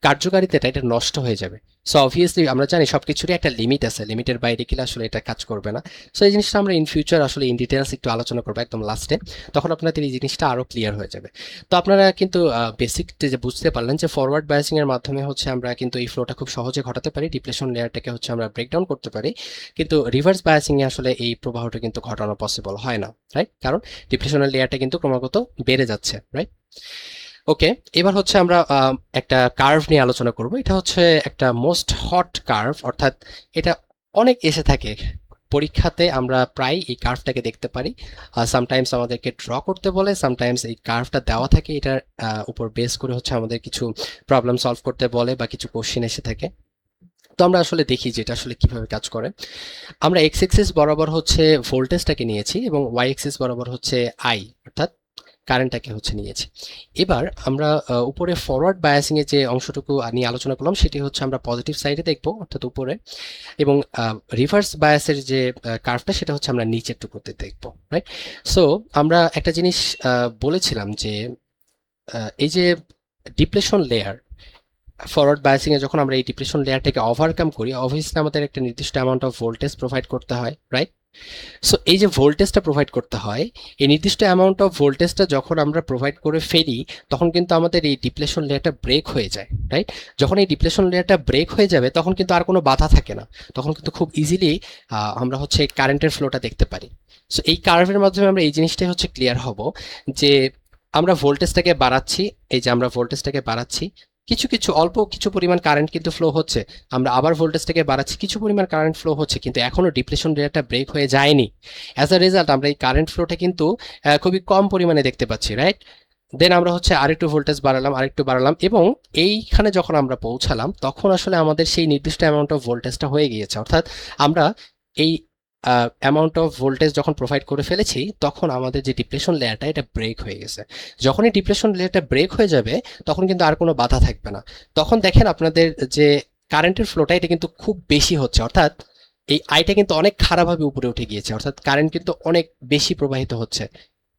কার্যকারিতাটা এটা নষ্ট হয়ে যাবে। সো অবভিয়াসলি আমরা জানি সবকিছুরই একটা লিমিট আছে, লিমিটের বাইরে গেলে আসলে এটা কাজ করবে না। সো এই জিনিসটা আমরা ইন ফিউচার আসলে ইন ডিটেলস একটু আলোচনা করবো একদম লাস্টে, তখন আপনাদের এই জিনিসটা আরো ক্লিয়ার হয়ে যাবে। তো আপনারা কিন্তু বেসিক যে বুঝতে পারলেন যে ফরওয়ার্ড বায়াসিং এর মাধ্যমে হচ্ছে আমরা কিন্তু এই ফ্লোটা খুব সহজে ঘটাতে পারি, ডিপ্লেশন লেয়ারটাকে হচ্ছে আমরা ব্রেকডাউন করতে পারি। কিন্তু রিভার্স বায়াসিং এ আসলে এই প্রবাহটা কিন্তু ঘটানো পসিবল হয় না, রাইট? কারণ ডিপ্লেশনের লেয়ারটা কিন্তু ক্রমাগত বেড়ে যাচ্ছে, রাইট? ওকে, এবার হচ্ছে আমরা একটা কার্ভ নিয়ে আলোচনা করব। এটা হচ্ছে একটা মোস্ট হট কার্ভ, অর্থাৎ এটা অনেক এসে থাকে পরীক্ষাতে, আমরা প্রায় এই কার্ভটাকে দেখতে পারি। সামটাইমস আমাদেরকে ড্র করতে বলে, সামটাইমস এই কার্ভটা দেওয়া থাকে, এটার উপর বেস করে হচ্ছে আমাদের কিছু প্রবলেম সলভ করতে বলে বা কিছু কোশ্চেন এসে থাকে। তো আমরা আসলে দেখি যে এটা আসলে কিভাবে কাজ করে। আমরা এক্স এক্সিস বরাবর হচ্ছে ভোল্টেজটাকে নিয়েছি এবং ওয়াই এক্সিস বরাবর হচ্ছে আই অর্থাৎ কারেন্টটাকে হচ্ছে নিয়েছি। এবার আমরা উপরে ফরওয়ার্ড বায়াসিং এর যে অংশটুকু নিয়ে আলোচনা করলাম সেটি হচ্ছে আমরা পজিটিভ সাইডে দেখব, অর্থাৎ উপরে, এবং রিভার্স বায়াসের যে কার্ভটা সেটা হচ্ছে আমরা নিচের টুকুতে দেখব, রাইট? সো আমরা একটা জিনিস বলেছিলাম যে এই যে ডিপ্লেশন লেয়ার, ফরওয়ার্ড বায়াসিং এ যখন আমরা এই ডিপ্লেশন লেয়ারটাকে ওভারকাম করি, অবভিয়াসলি আমাদের একটা নির্দিষ্ট অ্যামাউন্ট অফ ভোল্টেজ প্রোভাইড করতে হয়, রাইট? সো এই যে ভোল্টেজটা প্রোভাইড করতে হয়, এই নির্দিষ্ট অ্যামাউন্ট অফ ভোল্টেজটা যখন আমরা প্রোভাইড করে ফেলি তখন কিন্তু আমাদের এই ডিপ্লেশন লেয়ারটা ব্রেক হয়ে যায়, রাইট? যখন এই ডিপ্লেশন লেয়ারটা ব্রেক হয়ে যাবে তখন কিন্তু আর কোনো বাধা থাকে না, তখন কিন্তু খুব ইজিলি আমরা হচ্ছে কারেন্টের ফ্লোটা দেখতে পারি। সো এই কার্ভের মাধ্যমে আমরা এই জিনিসটাই হচ্ছে ক্লিয়ার হব যে আমরা ভোল্টেজটাকে বাড়াচ্ছি, এই যে আমরা ভোল্টেজটাকে বাড়াচ্ছি, কিছু কিছু অল্প কিছু পরিমাণ কারেন্ট কিন্তু ফ্লো হচ্ছে, আমরা আবার ভোল্টেজটাকে বাড়াচ্ছি, কিছু পরিমাণ কারেন্ট ফ্লো হচ্ছে, কিন্তু এখনো ডিপ্লেশন লেয়ারটা ব্রেক হয়ে যায়নি। অ্যাজ আ রেজাল্ট আমরা এই কারেন্ট ফ্লোটা কিন্তু খুবই কম পরিমাণে দেখতে পাচ্ছি, রাইট? দেন আমরা হচ্ছে আরেকটু ভোল্টেজ বাড়ালাম, আরেকটু বাড়ালাম, এবং এইখানে যখন আমরা পৌঁছালাম তখন আসলে আমাদের সেই নির্দিষ্ট অ্যামাউন্ট অফ ভোল্টেজটা হয়ে গিয়েছে, অর্থাৎ আমরা এই অ্যামাউন্ট অফ ভোল্টেজ যখন প্রোভাইড করে ফেলেছি তখন আমাদের যে ডিপ্লেশন লেয়ারটা এটা ব্রেক হয়ে গেছে। যখনই ডিপ্লেশন লেয়ারটা ব্রেক হয়ে যাবে তখন কিন্তু আর কোনো বাধা থাকবে না, তখন দেখেন আপনাদের যে কারেন্টের ফ্লোটা এটা কিন্তু খুব বেশি হচ্ছে, অর্থাৎ এই আইটা কিন্তু অনেক খারাপভাবে উপরে উঠে গিয়েছে, অর্থাৎ কারেন্ট কিন্তু অনেক বেশি প্রবাহিত হচ্ছে।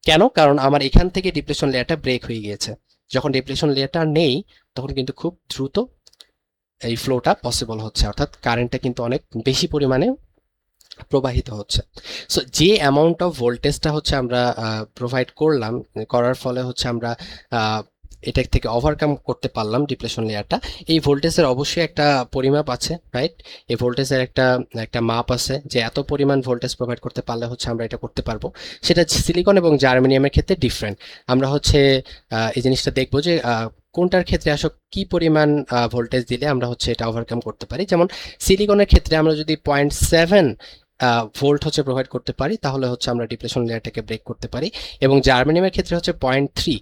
কেন? কারণ আমার এখান থেকে ডিপ্লেশন লেয়ারটা ব্রেক হয়ে গিয়েছে। যখন ডিপ্লেশন লেয়ারটা নেই তখন কিন্তু খুব দ্রুত এই ফ্লোটা পসিবল হচ্ছে, অর্থাৎ কারেন্টটা কিন্তু অনেক বেশি পরিমাণে প্রবাহিত হচ্ছে। সো যে অ্যামাউন্ট অফ ভোল্টেজটা হচ্ছে আমরা প্রোভাইড করলাম, করার ফলে হচ্ছে আমরা এটা থেকে ওভারকাম করতে পারলাম ডিপ্লেশন লেয়ারটা, এই ভোল্টেজের অবশ্যই একটা পরিমাপ আছে, রাইট? এই ভোল্টেজের একটা একটা মাপ আছে যে এত পরিমাণ ভোল্টেজ প্রোভাইড করতে পারলে হচ্ছে আমরা এটা করতে পারবো। সেটা সিলিকন এবং জার্মেনিয়ামের ক্ষেত্রে ডিফারেন্ট। আমরা হচ্ছে এই জিনিসটা দেখবো যে কোনটার ক্ষেত্রে আসলে কি পরিমাণ ভোল্টেজ দিলে আমরা হচ্ছে এটা ওভারকাম করতে পারি। যেমন সিলিকনের ক্ষেত্রে আমরা যদি 0.7 ভোল্ট হচ্ছে প্রোভাইড করতে পারি তাহলে হচ্ছে আমরা ডিপ্লেশন লেয়ারটাকে ব্রেক করতে পারি, এবং জার্মেনিয়ামের ক্ষেত্রে হচ্ছে 0.3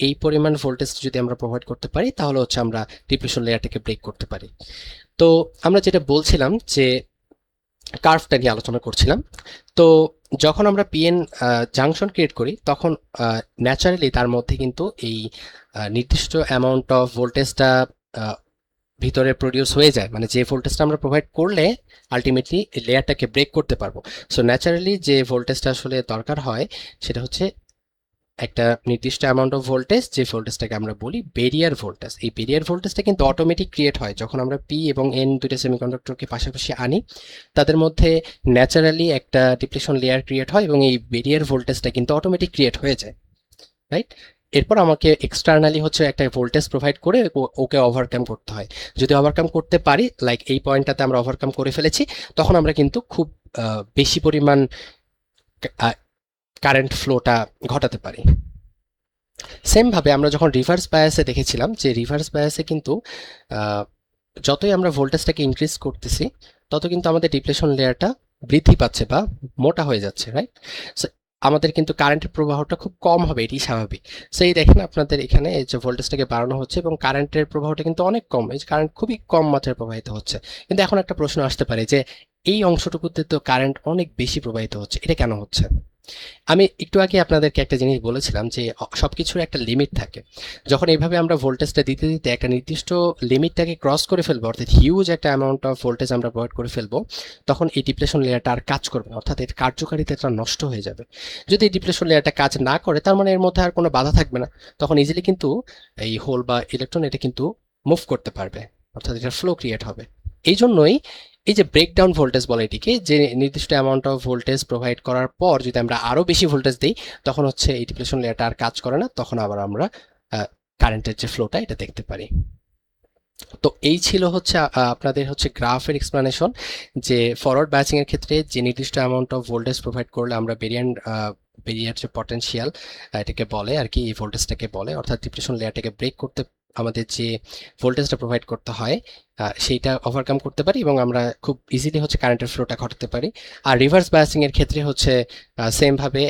এই পরিমাণ ভোল্টেজ যদি আমরা প্রোভাইড করতে পারি তাহলে হচ্ছে আমরা ডিপ্লেশন লেয়ারটাকে ব্রেক করতে পারি। তো আমরা যেটা বলছিলাম যে কার্ভটা নিয়ে আলোচনা করছিলাম। তো যখন আমরা পিএন জাংশন ক্রিয়েট করি তখন ন্যাচারালি তার মধ্যে কিন্তু এই নির্দিষ্ট অ্যামাউন্ট অফ ভোল্টেজটা ভিতরে প্রডিউস হয়ে যায়, মানে যে ভোল্টেজটা আমরা প্রোভাইড করলে আলটিমেটলি লেয়ারটাকে ব্রেক করতে পারবো। সো ন্যাচারালি যে ভোল্টেজটা আসলে দরকার হয় সেটা হচ্ছে একটা নির্দিষ্ট অ্যামাউন্ট অফ ভোল্টেজ, যে ভোল্টেজটাকে আমরা বলি ব্যারিয়ার ভোল্টেজ। এই ব্যারিয়ার ভোল্টেজটা কিন্তু অটোমেটিক ক্রিয়েট হয় যখন আমরা পি এবং এন দুইটা সেমিকন্ডাক্টরকে পাশাপাশি আনি, তাদের মধ্যে ন্যাচারালি একটা ডিপ্লেশন লেয়ার ক্রিয়েট হয় এবং এই ব্যারিয়ার ভোল্টেজটা কিন্তু অটোমেটিক ক্রিয়েট হয়ে যায়, রাইট? এরপর আমাকে এক্সটার্নালি হচ্ছে একটা ভোল্টেজ প্রোভাইড করে ওকে ওভারকাম করতে হয়। যদি ওভারকাম করতে পারি, লাইক এই পয়েন্টটাতে আমরা ওভারকাম করে ফেলেছি, তখন আমরা কিন্তু খুব বেশি পরিমাণ কারেন্ট ফ্লোটা ঘটাতে পারি। সেম ভাবে আমরা যখন রিভার্স বায়াসে দেখেছিলাম যে রিভার্স বায়াসে কিন্তু যতই আমরা ভোল্টেজটাকে ইনক্রিজ করতেছি তত কিন্তু আমাদের ডিপ্লেশন লেয়ারটা বৃদ্ধি পাচ্ছে বা মোটা হয়ে যাচ্ছে, রাইট? সো আমাদের কিন্তু কারেন্টের প্রবাহটা খুব কম হবে, এটি স্বাভাবিক। সো এই দেখেন আপনাদের এখানে এই যে ভোল্টেজটাকে বাড়ানো হচ্ছে এবং কারেন্টের প্রবাহটা কিন্তু অনেক কম, এই যে কারেন্ট খুবই কম মাত্রায় প্রবাহিত হচ্ছে। কিন্তু এখন একটা প্রশ্ন আসতে পারে যে এই অংশটুকুতে তো কারেন্ট অনেক বেশি প্রবাহিত হচ্ছে, এটা কেন হচ্ছে? আমি একটু আগে আপনাদেরকে একটা জিনিস বলেছিলাম যে সবকিছুর একটা লিমিট থাকে। যখন এইভাবে আমরা ভোল্টেজটা দিতে দিতে একটা নির্দিষ্ট লিমিটটাকে ক্রস করে ফেলবো, অর্থাৎ হিউজ একটা অ্যামাউন্ট অফ ভোল্টেজ আমরা প্রোভাইড করে ফেলবো, তখন এই ডিপ্লেশন লেয়ারটা আর কাজ করবে না, অর্থাৎ এর কার্যকারিতাটা নষ্ট হয়ে যাবে। যদি এই ডিপ্লেশন লেয়ারটা কাজ না করে, তার মানে এর মধ্যে আর কোনো বাধা থাকবে না, তখন ইজিলি কিন্তু এই হোল বা ইলেকট্রন এটা কিন্তু মুভ করতে পারবে, অর্থাৎ এটা ফ্লো ক্রিয়েট হবে। এই জন্যই এই যে ব্রেকডাউন ভোল্টেজ বলে এটিকে, যে নির্দিষ্ট অ্যামাউন্ট অফ ভোল্টেজ প্রোভাইড করার পর যদি আমরা আরো বেশি ভোল্টেজ দিই, তখন হচ্ছে এই ডিপ্লেশন লেয়ারটা আর কাজ করে না, তখন আবার আমরা কারেন্টের যে ফ্লোটা এটা দেখতে পারি। তো এই ছিল হচ্ছে আপনাদের হচ্ছে গ্রাফের এক্সপ্লানেশন, যে ফরওয়ার্ড বায়াসিং এর ক্ষেত্রে যে নির্দিষ্ট অ্যামাউন্ট অফ ভোল্টেজ প্রোভাইড করলে আমরা বেরিয়ার যে পটেনশিয়াল এটাকে বলে আর কি, এই ভোল্টেজটাকে বলে, অর্থাৎ ডিপ্লেশন লেয়ারটাকে ব্রেক করতে আমাদের যে ভোল্টেজটা প্রোভাইড করতে হয় সেইটা ওভারকাম করতে পারি এবং আমরা খুব ইজিলি হচ্ছে কারেন্টের ফ্লোটা ঘটাতে পারি। আর রিভার্স বায়াসিং এর ক্ষেত্রে হচ্ছে সেম ভাবে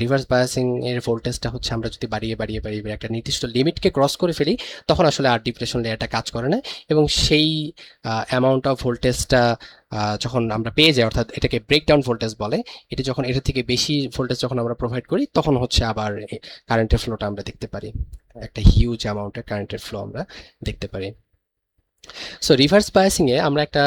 রিভার্স বায়াসিং এর ভোল্টেজটা হচ্ছে আমরা যদি বাড়িয়ে বাড়িয়ে বাড়িয়ে একটা নির্দিষ্ট লিমিটকে ক্রস করে ফেলি, তখন আসলে আর ডিপ্লেশন লেয়ারটা কাজ করে না এবং সেই অ্যামাউন্ট অফ ভোল্টেজটা যখন আমরা পেয়ে যাই, অর্থাৎ এটাকে ব্রেকডাউন ভোল্টেজ বলে, এটা যখন এটা থেকে বেশি ভোল্টেজ যখন আমরা প্রোভাইড করি, তখন হচ্ছে আবার কারেন্টের ফ্লোটা আমরা দেখতে পারি, একটা হিউজ অ্যামাউন্টের কারেন্টের ফ্লো আমরা দেখতে পারি। সো রিভার্স বায়াসিং এ আমরা একটা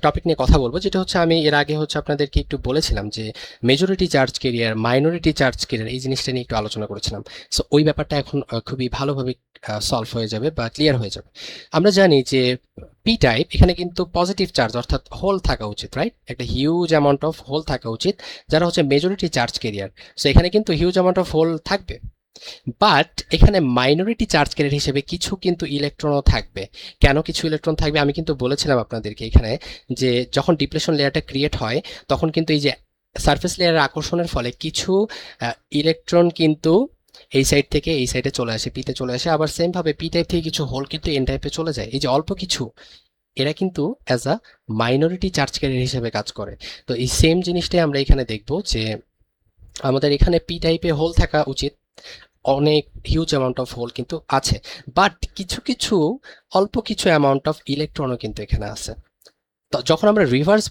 টপিক নিয়ে কথা বলবো, যেটা হচ্ছে আমি এর আগে হচ্ছে আপনাদেরকে একটু বলেছিলাম যে majority charge carrier, minority charge carrier, এই জিনিসটা নিয়ে একটু আলোচনা করেছিলাম। সো ওই ব্যাপারটা এখন খুবই ভালোভাবে সলভ হয়ে যাবে বা ক্লিয়ার হয়ে যাবে। আমরা জানি যে পি টাইপ এখানে কিন্তু পজিটিভ চার্জ অর্থাৎ হোল থাকা উচিত, রাইট? একটা হিউজ অ্যামাউন্ট অফ হোল থাকা উচিত, যারা হচ্ছে মেজরিটি চার্জ ক্যারিয়ার। সো এখানে কিন্তু হিউজ অ্যামাউন্ট অফ হোল থাকবে, বাট এখানে মাইনরিটি চার্জ ক্যারিয়ার হিসেবে কিছু কিন্তু ইলেকট্রনও থাকবে। কেন কিছু ইলেকট্রন থাকবে? আমি কিন্তু বলেছিলাম আপনাদেরকে এখানে যে যখন ডিপ্লেশন লেয়ারটা ক্রিয়েট হয়, তখন কিন্তু এই যে সারফেস লেয়ারের আকর্ষণের ফলে কিছু ইলেকট্রন কিন্তু এই সাইড থেকে এই সাইডে চলে আসে, পিতে চলে আসে, আবার সেম ভাবে পি টাইপ থেকে কিছু হোল কিন্তু এন টাইপে চলে যায়। এই যে অল্প কিছু, এরা কিন্তু as a minority charge carrier হিসেবে কাজ করে। তো এই সেম জিনিসটাই আমরা এখানে দেখব যে আমাদের এখানে পি টাইপে হোল থাকা উচিত, অনেক হিউজ অ্যামাউন্ট অফ হোল কিন্তু আছে, বাট কিছু কিছু অল্প কিছু অ্যামাউন্ট অফ ইলেকট্রনও কিন্তু এখানে আছে। তো যখন আমরা রিভার্স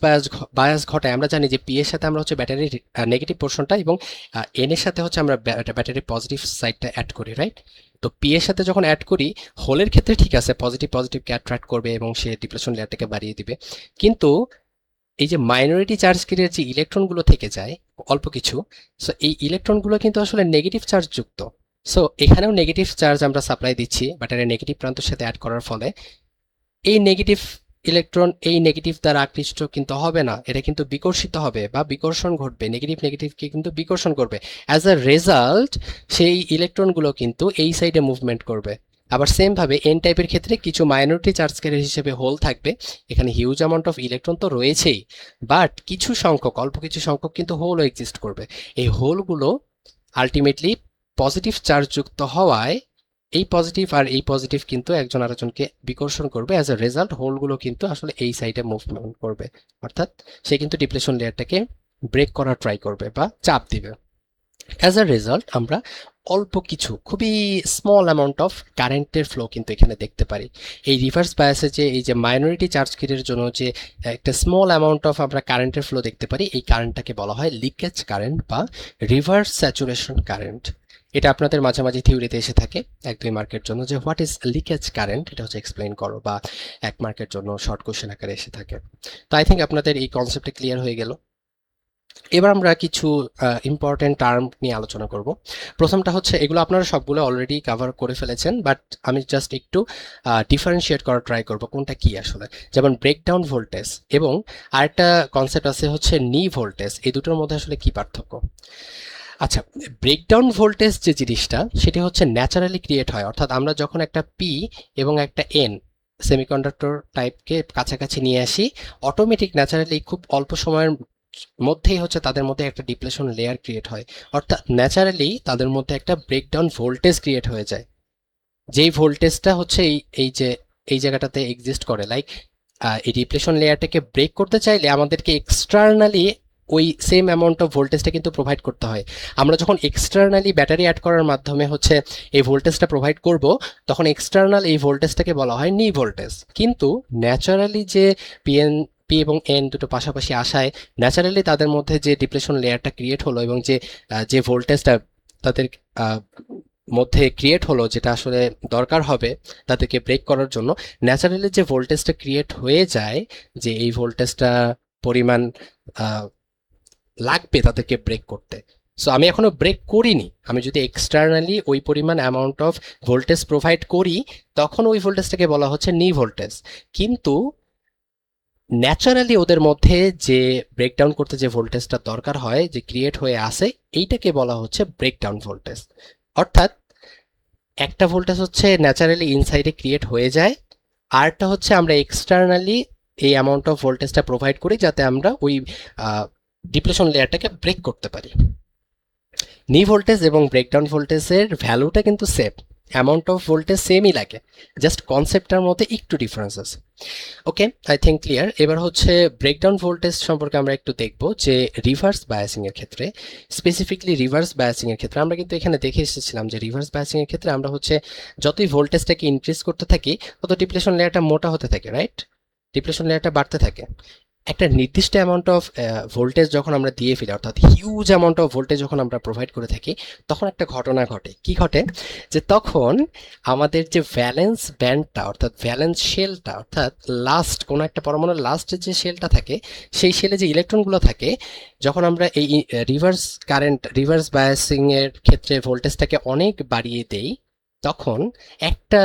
বায়াস ঘটাই, আমরা জানি যে পি এর সাথে আমরা হচ্ছে ব্যাটারির নেগেটিভ পোর্শনটা এবং এন এর সাথে হচ্ছে আমরা ব্যাটারির পজিটিভ সাইডটা অ্যাড করি, রাইট? তো পি এর সাথে যখন অ্যাড করি, হোলের ক্ষেত্রে ঠিক আছে, পজিটিভ পজিটিভকে অ্যাট্রাক্ট করবে এবং সে ডিপ্লেশন লেয়ারটাকে বাড়িয়ে দিবে, কিন্তু এই যে মাইনরিটি চার্জ ক্যারিয়ার যে ইলেকট্রনগুলো থেকে যায় অল্প কিছু, সো এই ইলেকট্রনগুলো কিন্তু আসলে নেগেটিভ চার্জ যুক্ত। সো এখানেও নেগেটিভ চার্জ আমরা সাপ্লাই দিচ্ছি ব্যাটারির নেগেটিভ প্রান্তের সাথে অ্যাড করার ফলে এই নেগেটিভ ইলেকট্রন এই নেগেটিভ দ্বারা আকৃষ্ট কিন্তু হবে না, এটা কিন্তু বিকর্ষিত হবে বা বিকর্ষণ ঘটবে, নেগেটিভ নেগেটিভকে কিন্তু বিকর্ষণ করবে। অ্যাজ আ রেজাল্ট সেই ইলেকট্রনগুলো কিন্তু এই সাইডে মুভমেন্ট করবে। আবার সেম ভাবে এন টাইপের ক্ষেত্রে কিছু মাইনরিটি চার্জ ক্যারিয়ার হিসেবে হোল থাকবে, এখানে হিউজ অ্যামাউন্ট অফ ইলেকট্রন তো রয়েছেই, বাট কিছু সংখ্যক, অল্প কিছু সংখ্যক কিন্তু হোলও এক্সিস্ট করবে। এই হোলগুলো আলটিমেটলি পজিটিভ চার্জ যুক্ত হওয়ায় এই পজিটিভ আর এই পজিটিভ কিন্তু একজন আরেকজনকে বিকর্ষণ করবে, অ্যাজ আ রেজাল্ট হোলগুলো কিন্তু আসলে এই সাইডে মুভমেন্ট করবে, অর্থাৎ সে কিন্তু ডিপ্লেশন লেয়ারটাকে ব্রেক করার ট্রাই করবে বা চাপ দিবে। অ্যাজ আ রেজাল্ট আমরা অল্প কিছু খুবই স্মল অ্যামাউন্ট অফ কারেন্টের ফ্লো কিন্তু এখানে দেখতে পারি। এই রিভার্স বায়াসে যে এই যে মাইনরিটি চার্জ ক্যারিয়ারের জন্য যে একটা স্মল অ্যামাউন্ট অফ আমরা কারেন্টের ফ্লো দেখতে পারি, এই কারেন্টটাকে বলা হয় লিকেজ কারেন্ট বা রিভার্স স্যাচুরেশন কারেন্ট। এটা আপনাদের মাঝে মাঝে থিওরিতে এসে থাকে 1-2 মার্কের জন্য, যে হোয়াট ইজ লিকেজ কারেন্ট, এটা হচ্ছে এক্সপ্লেইন করো, বা 1 মার্কের জন্য শর্ট কোশ্চেন আকারে এসে থাকে। তো আই থিঙ্ক আপনাদের এই কনসেপ্টটা ক্লিয়ার হয়ে গেল। এবার আমরা কিছু ইম্পর্টেন্ট টার্ম নিয়ে আলোচনা করব। প্রথমটা হচ্ছে, এগুলো আপনারা সবগুলো অলরেডি কভার করে ফেলেছেন, বাট আমি জাস্ট একটু ডিফারেন্সিয়েট করার ট্রাই করব কোনটা কি আসলে। যেমন ব্রেকডাউন ভোল্টেজ এবং আরেকটা কনসেপ্ট আছে হচ্ছে নি ভোল্টেজ, এই দুটোর মধ্যে আসলে কি পার্থক্য? আচ্ছা, ব্রেকডাউন ভোল্টেজ যে জিনিসটা, সেটি হচ্ছে ন্যাচারালি ক্রিয়েট হয়, অর্থাৎ আমরা যখন একটা পি এবং একটা এন সেমিকন্ডাক্টর টাইপকে কাছাকাছি নিয়ে আসি, অটোমেটিক ন্যাচারালি খুব অল্প সময়ের মধ্যেই হচ্ছে তাদের মধ্যে একটা ডিপ্লেশন লেয়ার ক্রিয়েট হয়, অর্থাৎ ন্যাচারালি তাদের মধ্যে একটা ব্রেকডাউন ভোল্টেজ ক্রিয়েট হয়ে যায়, যেই ভোল্টেজটা হচ্ছে এই এই যে এই জায়গাটাতে এক্সিস্ট করে। লাইক এই ডিপ্লেশন লেয়ারটাকে ব্রেক করতে চাইলে আমাদেরকে এক্সটার্নালি ওই সেম অ্যামাউন্ট অফ ভোল্টেজটা কিন্তু প্রোভাইড করতে হয়। আমরা যখন এক্সটার্নালি ব্যাটারি অ্যাড করার মাধ্যমে হচ্ছে এই ভোল্টেজটা প্রোভাইড করব, তখন এক্সটার্নাল এই ভোল্টেজটাকে বলা হয় নি ভোল্টেজ। কিন্তু ন্যাচারালি যে পি এবং এন দুটো পাশাপাশি আসায় ন্যাচারালি তাদের মধ্যে যে ডিপ্লেশন লেয়ারটা ক্রিয়েট হলো এবং যে ভোল্টেজটা তাদের আহ, মধ্যে ক্রিয়েট হলো, যেটা আসলে দরকার হবে তাদেরকে ব্রেক করার জন্য, ন্যাচারালি যে ভোল্টেজটা ক্রিয়েট হয়ে যায়, যে এই ভোল্টেজটা পরিমাণ লাগবে তাদেরকে ব্রেক করতে। সো আমি এখনো ব্রেক করিনি, আমি যদি এক্সটার্নালি ওই পরিমাণ অ্যামাউন্ট অফ ভোল্টেজ প্রোভাইড করি, তখন ওই ভোল্টেজটাকে বলা হচ্ছে নি ভোল্টেজ। কিন্তু ন্যাচারালি ওদের মধ্যে যে ব্রেকডাউন করতে যে ভোল্টেজটা দরকার হয়, যে ক্রিয়েট হয়ে আসে, এইটাকে বলা হচ্ছে ব্রেকডাউন ভোল্টেজ। অর্থাৎ একটা ভোল্টেজ হচ্ছে ন্যাচারালি ইনসাইডে ক্রিয়েট হয়ে যায়, আরটা হচ্ছে আমরা এক্সটার্নালি এই অ্যামাউন্ট অফ ভোল্টেজটা প্রোভাইড করি যাতে আমরা ওই ডিপ্লেশন লেয়ারটাকে ব্রেক করতে পারি। নি ভোল্টেজ এবং ব্রেকডাউন ভোল্টেজের ভ্যালুটা কিন্তু সেম, অ্যামাউন্ট অফ ভোল্টেজ সেমই লাগে, জাস্ট কনসেপ্টটার মধ্যে একটু ডিফারেন্স আছে। ওকে, আই থিঙ্ক ক্লিয়ার। এবার হচ্ছে ব্রেকডাউন ভোল্টেজ সম্পর্কে আমরা একটু দেখব, যে রিভার্স বায়াসিং এর ক্ষেত্রে, স্পেসিফিকলি রিভার্স বায়াসিং এর ক্ষেত্রে আমরা কিন্তু এখানে দেখে এসেছিলাম যে রিভার্স বায়াসিং এর ক্ষেত্রে আমরা হচ্ছে যতই ভোল্টেজটাকে ইনক্রিজ করতে থাকি, তত ডিপ্লেশন লেয়ারটা মোটা হতে থাকে, রাইট? ডিপ্লেশন লেয়ারটা বাড়তে থাকে। একটা নির্দিষ্ট অ্যামাউন্ট অফ ভোল্টেজ যখন আমরা দিয়ে ফেলি, অর্থাৎ হিউজ অ্যামাউন্ট অফ ভোল্টেজ যখন আমরা প্রোভাইড করে থাকি, তখন একটা ঘটনা ঘটে। কি ঘটে? যে তখন আমাদের যে ভ্যালেন্স ব্যান্ডটা, অর্থাৎ ভ্যালেন্স শেলটা, অর্থাৎ লাস্ট কোনো একটা পরমাণুর লাস্টের যে শেলটা থাকে, সেই শেলে যে ইলেকট্রনগুলো থাকে, যখন আমরা এই রিভার্স বায়াসিং এর ক্ষেত্রে ভোল্টেজটাকে অনেক বাড়িয়ে দেই, তখন একটা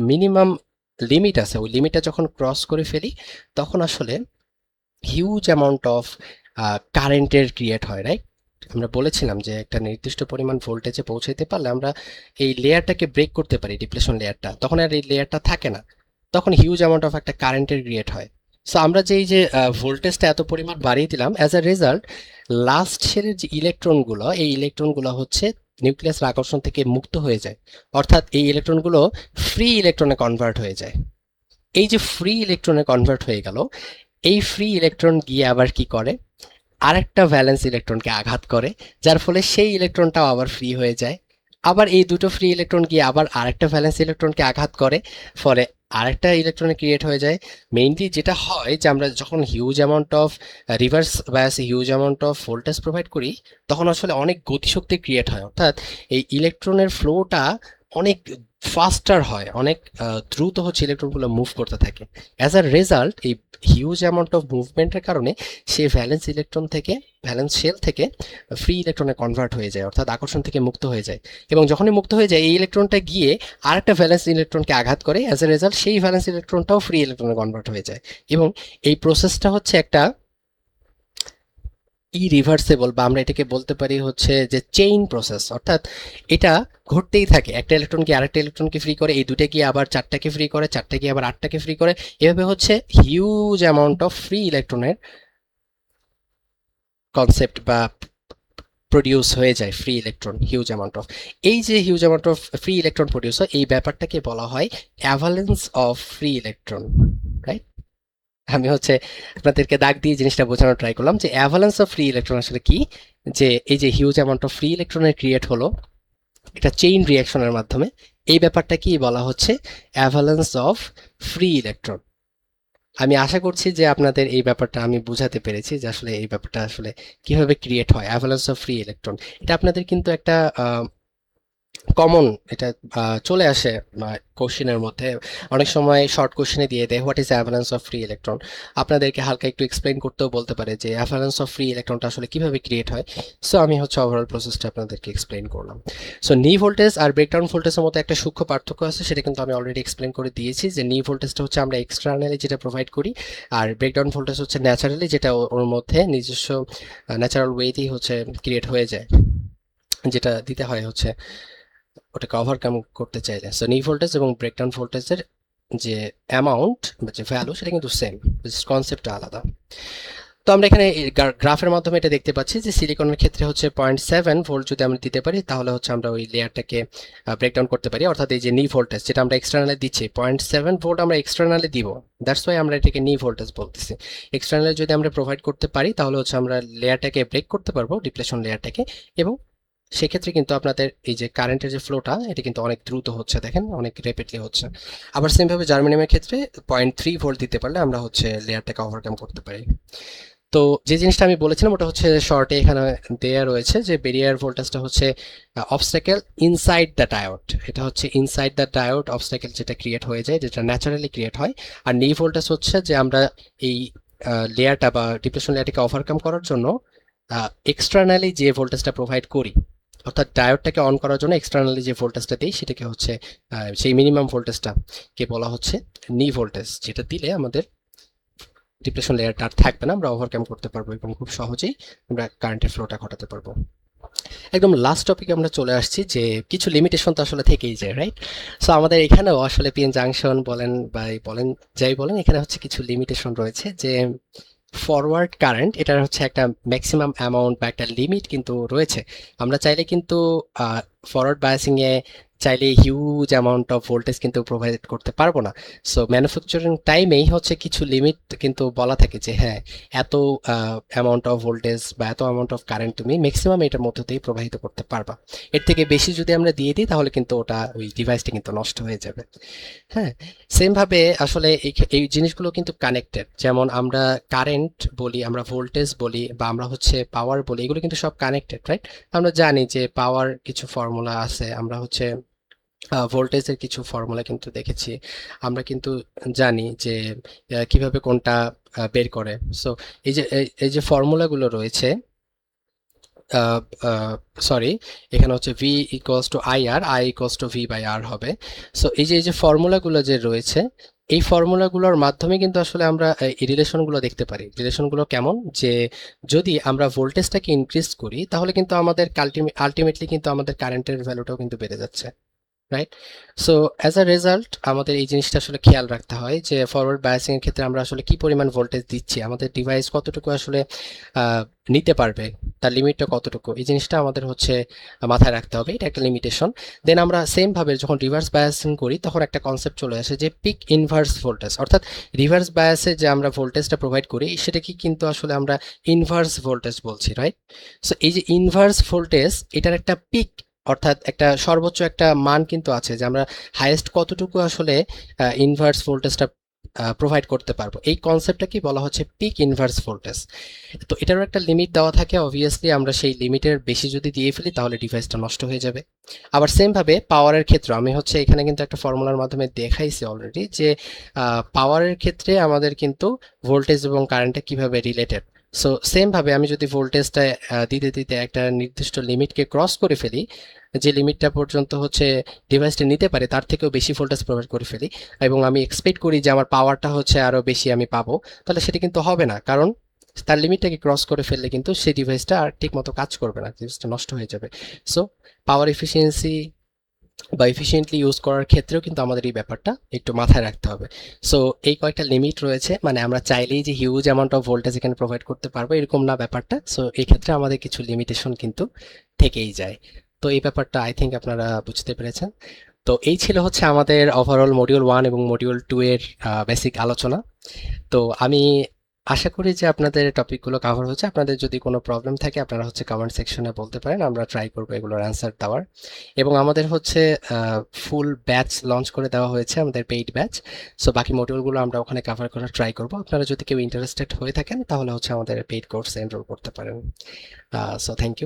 মিনিমাম লিমিট আছে, ওই লিমিটটা যখন ক্রস করে ফেলি, তখন আসলে হিউজ অ্যামাউন্ট অফ কারেন্টের ক্রিয়েট হয়, রাইট? আমরা বলেছিলাম যে একটা নির্দিষ্ট পরিমাণ ভোল্টেজে পৌঁছাইতে পারলে আমরা এই লেয়ারটাকে ব্রেক করতে পারি, ডিপ্লেশন লেয়ারটা, তখন আর এই লেয়ারটা থাকে না, তখন হিউজ অ্যামাউন্ট অফ একটা কারেন্টের ক্রিয়েট হয়। সো আমরা যে ভোল্টেজটা এত পরিমাণ বাড়িয়ে দিলাম, অ্যাজ আ রেজাল্ট লাস্ট শেলের যে ইলেকট্রনগুলো, এই ইলেকট্রনগুলো হচ্ছে নিউক্লিয়াসের আকর্ষণ থেকে মুক্ত হয়ে যায়, অর্থাৎ এই ইলেকট্রনগুলো ফ্রি ইলেকট্রনে কনভার্ট হয়ে যায়। এই যে ফ্রি ইলেকট্রনে কনভার্ট হয়ে গেল, এই ফ্রি ইলেকট্রন গিয়ে আবার কি করে, আরেকটা ভ্যালেন্স ইলেকট্রনকে আঘাত করে, যার ফলে সেই ইলেকট্রনটাও আবার ফ্রি হয়ে যায়। আবার এই দুটো ফ্রি ইলেকট্রন গিয়ে আবার আরেকটা ভ্যালেন্স ইলেকট্রনকে আঘাত করে, ফলে আরেকটা ইলেকট্রন ক্রিয়েট হয়ে যায়। মেইনলি যেটা হয় যে আমরা যখন হিউজ অ্যামাউন্ট অফ রিভার্স বায়াসে huge amount of voltage provide করি, তখন আসলে অনেক গতিশক্তি ক্রিয়েট হয়, অর্থাৎ এই ইলেকট্রনের ফ্লোটা অনেক ফাস্টার হয়, অনেক দ্রুত হচ্ছে ইলেকট্রনগুলো মুভ করতে থাকে। অ্যাজ আ রেজাল্ট এই হিউজ অ্যামাউন্ট অফ মুভমেন্টের কারণে সে ভ্যালেন্স শেল থেকে ফ্রি ইলেকট্রনে কনভার্ট হয়ে যায়, অর্থাৎ আকর্ষণ থেকে মুক্ত হয়ে যায়। এবং যখনই মুক্ত হয়ে যায়, এই ইলেকট্রনটা গিয়ে আরেকটা ভ্যালেন্স ইলেকট্রনকে আঘাত করে, অ্যাজ এ রেজাল্ট সেই ভ্যালেন্স ইলেকট্রনটাও ফ্রি ইলেকট্রনে কনভার্ট হয়ে যায়। এবং এই প্রসেসটা হচ্ছে একটা রিভার্সেবল, বা আমরা এটাকে বলতে পারি হচ্ছে যে চেইন প্রসেস, অর্থাৎ এটা ঘটতেই থাকে। একটা ইলেকট্রন কি আরেকটা ইলেকট্রনকে ফ্রি করে, এই দুটো গিয়ে আবার চারটাকে ফ্রি করে, চারটা গিয়ে আবার আটটাকে ফ্রি করে, এভাবে হচ্ছে হিউজ অ্যামাউন্ট অফ ফ্রি ইলেকট্রনের কনসেপ্ট বা প্রডিউস হয়ে যায়, free electron huge amount of. এই যে huge amount of free electron produce হয়, এই ব্যাপারটাকে বলা হয় avalanche of free electron, right? আমি হচ্ছে আপনাদেরকে দাগ দিয়ে জিনিসটা বোঝানোর ট্রাই করলাম যে অ্যাভালান্স অফ ফ্রি ইলেকট্রন আসলে কি, যে এই যে হিউজ অ্যামাউন্ট অফ ফ্রি ইলেকট্রনের ক্রিয়েট হলো একটা চেইন রিয়াকশনের মাধ্যমে, এই ব্যাপারটা কি বলা হচ্ছে অ্যাভালান্স অফ ফ্রি ইলেকট্রন। আমি আশা করছি যে আপনাদের এই ব্যাপারটা আমি বুঝাতে পেরেছি, যে আসলে এই ব্যাপারটা আসলে কিভাবে ক্রিয়েট হয় অ্যাভালান্স অফ ফ্রি ইলেকট্রন। এটা আপনাদের কিন্তু একটা কমন, এটা চলে আসে কোশ্চেনের মধ্যে, অনেক সময় শর্ট কোশ্চেনে দিয়ে দেয় what is avalanche of free electron. আপনাদেরকে হালকা একটু এক্সপ্লেইন করতেও বলতে পারে যে অ্যাভালান্স অফ ফ্রি ইলেকট্রনটা আসলে কিভাবে ক্রিয়েট হয়। সো আমি হচ্ছে ওভারঅল প্রসেসটা আপনাদেরকে এক্সপ্লেইন করলাম। সো নি ভোল্টেজ আর ব্রেকডাউন ভোল্টেজের মধ্যে একটা সূক্ষ্ম পার্থক্য আছে, সেটা কিন্তু আমি অলরেডি এক্সপ্লেইন করে দিয়েছি, যে নি ভোল্টেজটা হচ্ছে আমরা এক্সটার্নালি যেটা প্রোভাইড করি, আর ব্রেকডাউন ভোল্টেজ হচ্ছে ন্যাচারালি, যেটা ওর মধ্যে নিজস্ব ন্যাচারাল ওয়েতেই হচ্ছে ক্রিয়েট হয়ে যায়, যেটা দিতে হয় হচ্ছে ওটাকে ওভারকাম করতে চাইলে। সো নি ভোল্টেজ এবং ব্রেকডাউন ভোল্টেজের যে অ্যামাউন্ট বা যে ভ্যালু, সেটা কিন্তু সেম, কনসেপ্টটা আলাদা। তো আমরা এখানে গ্রাফের মাধ্যমে এটা দেখতে পাচ্ছি যে সিলিকনের ক্ষেত্রে হচ্ছে 0.7 ভোল্ট যদি আমরা দিতে পারি তাহলে হচ্ছে আমরা ওই লেয়ারটাকে ব্রেকডাউন করতে পারি, অর্থাৎ এই যে নি ভোল্টেজ যেটা আমরা এক্সটার্নালি দিচ্ছি 0.7 ভোল্ট আমরা এক্সটার্নালি দিব, দ্যাটস ওয়াই আমরা এটাকে নি ভোল্টেজ বলতেছি। এক্সটার্নালি যদি আমরা প্রোভাইড করতে পারি তাহলে হচ্ছে আমরা লেয়ারটাকে ব্রেক করতে পারবো, ডিপ্লেশন লেয়ারটাকে, এবং সেক্ষেত্রে কিন্তু আপনাদের এই যে কারেন্টের যে ফ্লোটা এটা কিন্তু অনেক দ্রুত হচ্ছে, দেখেন অনেক র্যাপিডলি হচ্ছে। আবার সেমভাবে জার্মানিয়ামের ক্ষেত্রে 0.3 ভোল্ট দিতে পারলে আমরা হচ্ছে লেয়ারটাকে ওভারকাম করতে পারি। তো যে জিনিসটা আমি বলেছিলাম ওটা হচ্ছে শর্টে এখানে দেয়া রয়েছে যে ব্যারিয়ার ভোল্টেজটা হচ্ছে অবস্টাকেল ইনসাইড দ্য ডায়োড, এটা হচ্ছে ইনসাইড দ্য ডায়োড অবস্টাকেল যেটা ক্রিয়েট হয়ে যায়, যেটা ন্যাচারালি ক্রিয়েট হয়। আর নি ভোল্টেজ হচ্ছে যে আমরা এই লেয়ারটা বা ডিপ্রেশন লেয়ারটাকে ওভারকাম করার জন্য এক্সটার্নালি যে ভোল্টেজটা প্রোভাইড করি, অর্থাৎ ডায়োডটাকে অন করার জন্য এক্সটার্নালি যে ভোল্টেজটা দিই সেটাকে হচ্ছে সেই মিনিমাম ভোল্টেজটা কে বলা হচ্ছে নি ভোল্টেজ, যেটা দিলে আমাদের ডিপ্রেশন লেয়ারটা আর থাকবে না, আমরা ওভারকাম করতে পারবো এবং খুব সহজেই আমরা কারেন্টের ফ্লোটা ঘটাতে পারবো। একদম লাস্ট টপিকে আমরা চলে আসছি যে কিছু লিমিটেশন তো আসলে থেকেই যায়, রাইট? সো আমাদের এখানেও আসলে পিএন জাংশন বলেন বা বলেন যাই বলেন, এখানে হচ্ছে কিছু লিমিটেশন রয়েছে যে ফরওয়ার্ড কারেন্ট এটার হচ্ছে একটা ম্যাক্সিমাম অ্যামাউন্ট বা একটা লিমিট কিন্তু রয়েছে। আমরা চাইলে কিন্তু ফরওয়ার্ড বায়াসিং এ চাইলে হিউজ অ্যামাউন্ট অফ ভোল্টেজ কিন্তু প্রোভাইড করতে পারবো না। সো ম্যানুফ্যাকচারিং টাইমেই হচ্ছে কিছু লিমিট কিন্তু বলা থাকে যে হ্যাঁ এত অ্যামাউন্ট অফ ভোল্টেজ বা এত অ্যামাউন্ট অফ কারেন্ট তুমি ম্যাক্সিমাম এটার মধ্য দিয়ে প্রবাহিত করতে পারবা। এর থেকে বেশি যদি আমরা দিয়ে দিই তাহলে কিন্তু ওটা ওই ডিভাইসটা কিন্তু নষ্ট হয়ে যাবে। হ্যাঁ, সেম ভাবে আসলে এই জিনিসগুলো কিন্তু কানেক্টেড, যেমন আমরা কারেন্ট বলি, আমরা ভোল্টেজ বলি, বা আমরা হচ্ছে পাওয়ার বলি, এগুলো কিন্তু সব কানেক্টেড, রাইট? আমরা জানি যে পাওয়ার কিছু ফর্মুলা আছে, আমরা হচ্ছে ভোল্টেজের কিছু ফর্মুলা কিন্তু দেখেছি, আমরা কিন্তু জানি যে কিভাবে কোনটা বের করে। সো এই যে ফর্মুলাগুলো রয়েছে, সরি, এখানে হচ্ছে V equals to I R, I equals to V by R হবে। সো এই যে ফর্মুলাগুলো যে রয়েছে, এই ফর্মুলাগুলোর মাধ্যমে কিন্তু আসলে আমরা এই রিলেশনগুলো দেখতে পারি। রিলেশনগুলো কেমন, যে যদি আমরা ভোল্টেজটাকে ইনক্রিজ করি তাহলে কিন্তু আমাদের আলটিমেটলি কিন্তু আমাদের কারেন্টের ভ্যালুটাও কিন্তু বেড়ে যাচ্ছে, right? So as a result আমাদের এই জিনিসটা আসলে খেয়াল রাখতে হয় যে ফরওয়ার্ড বায়াসিং এর ক্ষেত্রে আমরা আসলে কি পরিমাণ ভোল্টেজ দিচ্ছি, আমাদের ডিভাইস কতটুকু আসলে নিতে পারবে, তার লিমিটটা কতটুকু, এই জিনিসটা আমাদের হচ্ছে মাথায় রাখতে হবে, এটা একটা লিমিটেশন। দেন আমরা সেম ভাবে যখন রিভার্স বায়াসিং করি তখন একটা কনসেপ্ট চলে আসে যে পিক ইনভার্স ভোল্টেজ, অর্থাৎ রিভার্স বায়াসে যে আমরা ভোল্টেজটা প্রোভাইড করি সেটাকে কিন্তু আসলে আমরা ইনভার্স ভোল্টেজ বলছি, রাইট? সো এই যে ইনভার্স ভোল্টেজ এটার একটা পিক, অর্থাৎ একটা সর্বোচ্চ একটা মান কিন্তু আছে যে আমরা হাইয়েস্ট কতটুকু আসলে ইনভার্স ভোল্টেজটা প্রোভাইড করতে পারবো, এই কনসেপ্টটা কি বলা হচ্ছে পিক ইনভার্স ভোল্টেজ। তো এটারও একটা লিমিট দেওয়া থাকে, অবভিয়াসলি আমরা সেই লিমিটের বেশি যদি দিয়ে ফেলি তাহলে ডিভাইসটা নষ্ট হয়ে যাবে। আবার সেম ভাবে পাওয়ারের ক্ষেত্রে আমি হচ্ছে এখানে কিন্তু একটা ফর্মুলার মাধ্যমে দেখাইছি অলরেডি যে পাওয়ারের ক্ষেত্রে আমাদের কিন্তু ভোল্টেজ এবং কারেন্টটা কিভাবে রিলেটেড। সো সেম ভাবে আমি যদি ভোল্টেজটা দিতে দিতে একটা নির্দিষ্ট লিমিটকে ক্রস করে ফেলি, যে লিমিটটা পর্যন্ত হচ্ছে ডিভাইসটা নিতে পারে তার থেকেও বেশি ভোল্টেজ প্রোভাইড করে ফেলি, এবং আমি এক্সপেক্ট করি যে আমার পাওয়ারটা হচ্ছে আরো বেশি আমি পাবো, তাহলে সেটা কিন্তু হবে না, কারণ তার লিমিটটাকে ক্রস করে ফেললে কিন্তু সেই ডিভাইসটা আর ঠিক মতো কাজ করবে না, ডিভাইসটা নষ্ট হয়ে যাবে। সো পাওয়ার এফিসিয়েন্সি বা এফিসিয়েন্টলি ইউজ করার ক্ষেত্রেও কিন্তু আমাদের এই ব্যাপারটা একটু মাথায় রাখতে হবে। সো এই কয়েকটা লিমিট রয়েছে, মানে আমরা চাইলেই যে হিউজ অ্যামাউন্ট অফ ভোল্টেজ এখানে প্রোভাইড করতে পারবো এরকম না ব্যাপারটা। সো এই ক্ষেত্রে আমাদের কিছু লিমিটেশন কিন্তু থেকেই যায়। তো এই ব্যাপারটা আই থিঙ্ক আপনারা বুঝতে পেরেছেন। তো এই ছিল হচ্ছে আমাদের ওভারঅল মডিউল 1 এবং মডিউল 2 এর বেসিক আলোচনা। তো আমি আশা করি যে আপনাদের টপিকগুলো কভার হচ্ছে। আপনাদের যদি কোনো প্রবলেম থাকে আপনারা হচ্ছে কমেন্ট সেকশনে বলতে পারেন, আমরা ট্রাই করবো এগুলোর অ্যান্সার দেওয়ার। এবং আমাদের হচ্ছে ফুল ব্যাচ লঞ্চ করে দেওয়া হয়েছে, আমাদের পেইড ব্যাচ। সো বাকি মডিউলগুলো আমরা ওখানে কভার করার ট্রাই করবো। আপনারা যদি কেউ ইন্টারেস্টেড হয়ে থাকেন তাহলে হচ্ছে আমাদের পেইড কোর্সে এনরোল করতে পারেন। So thank you.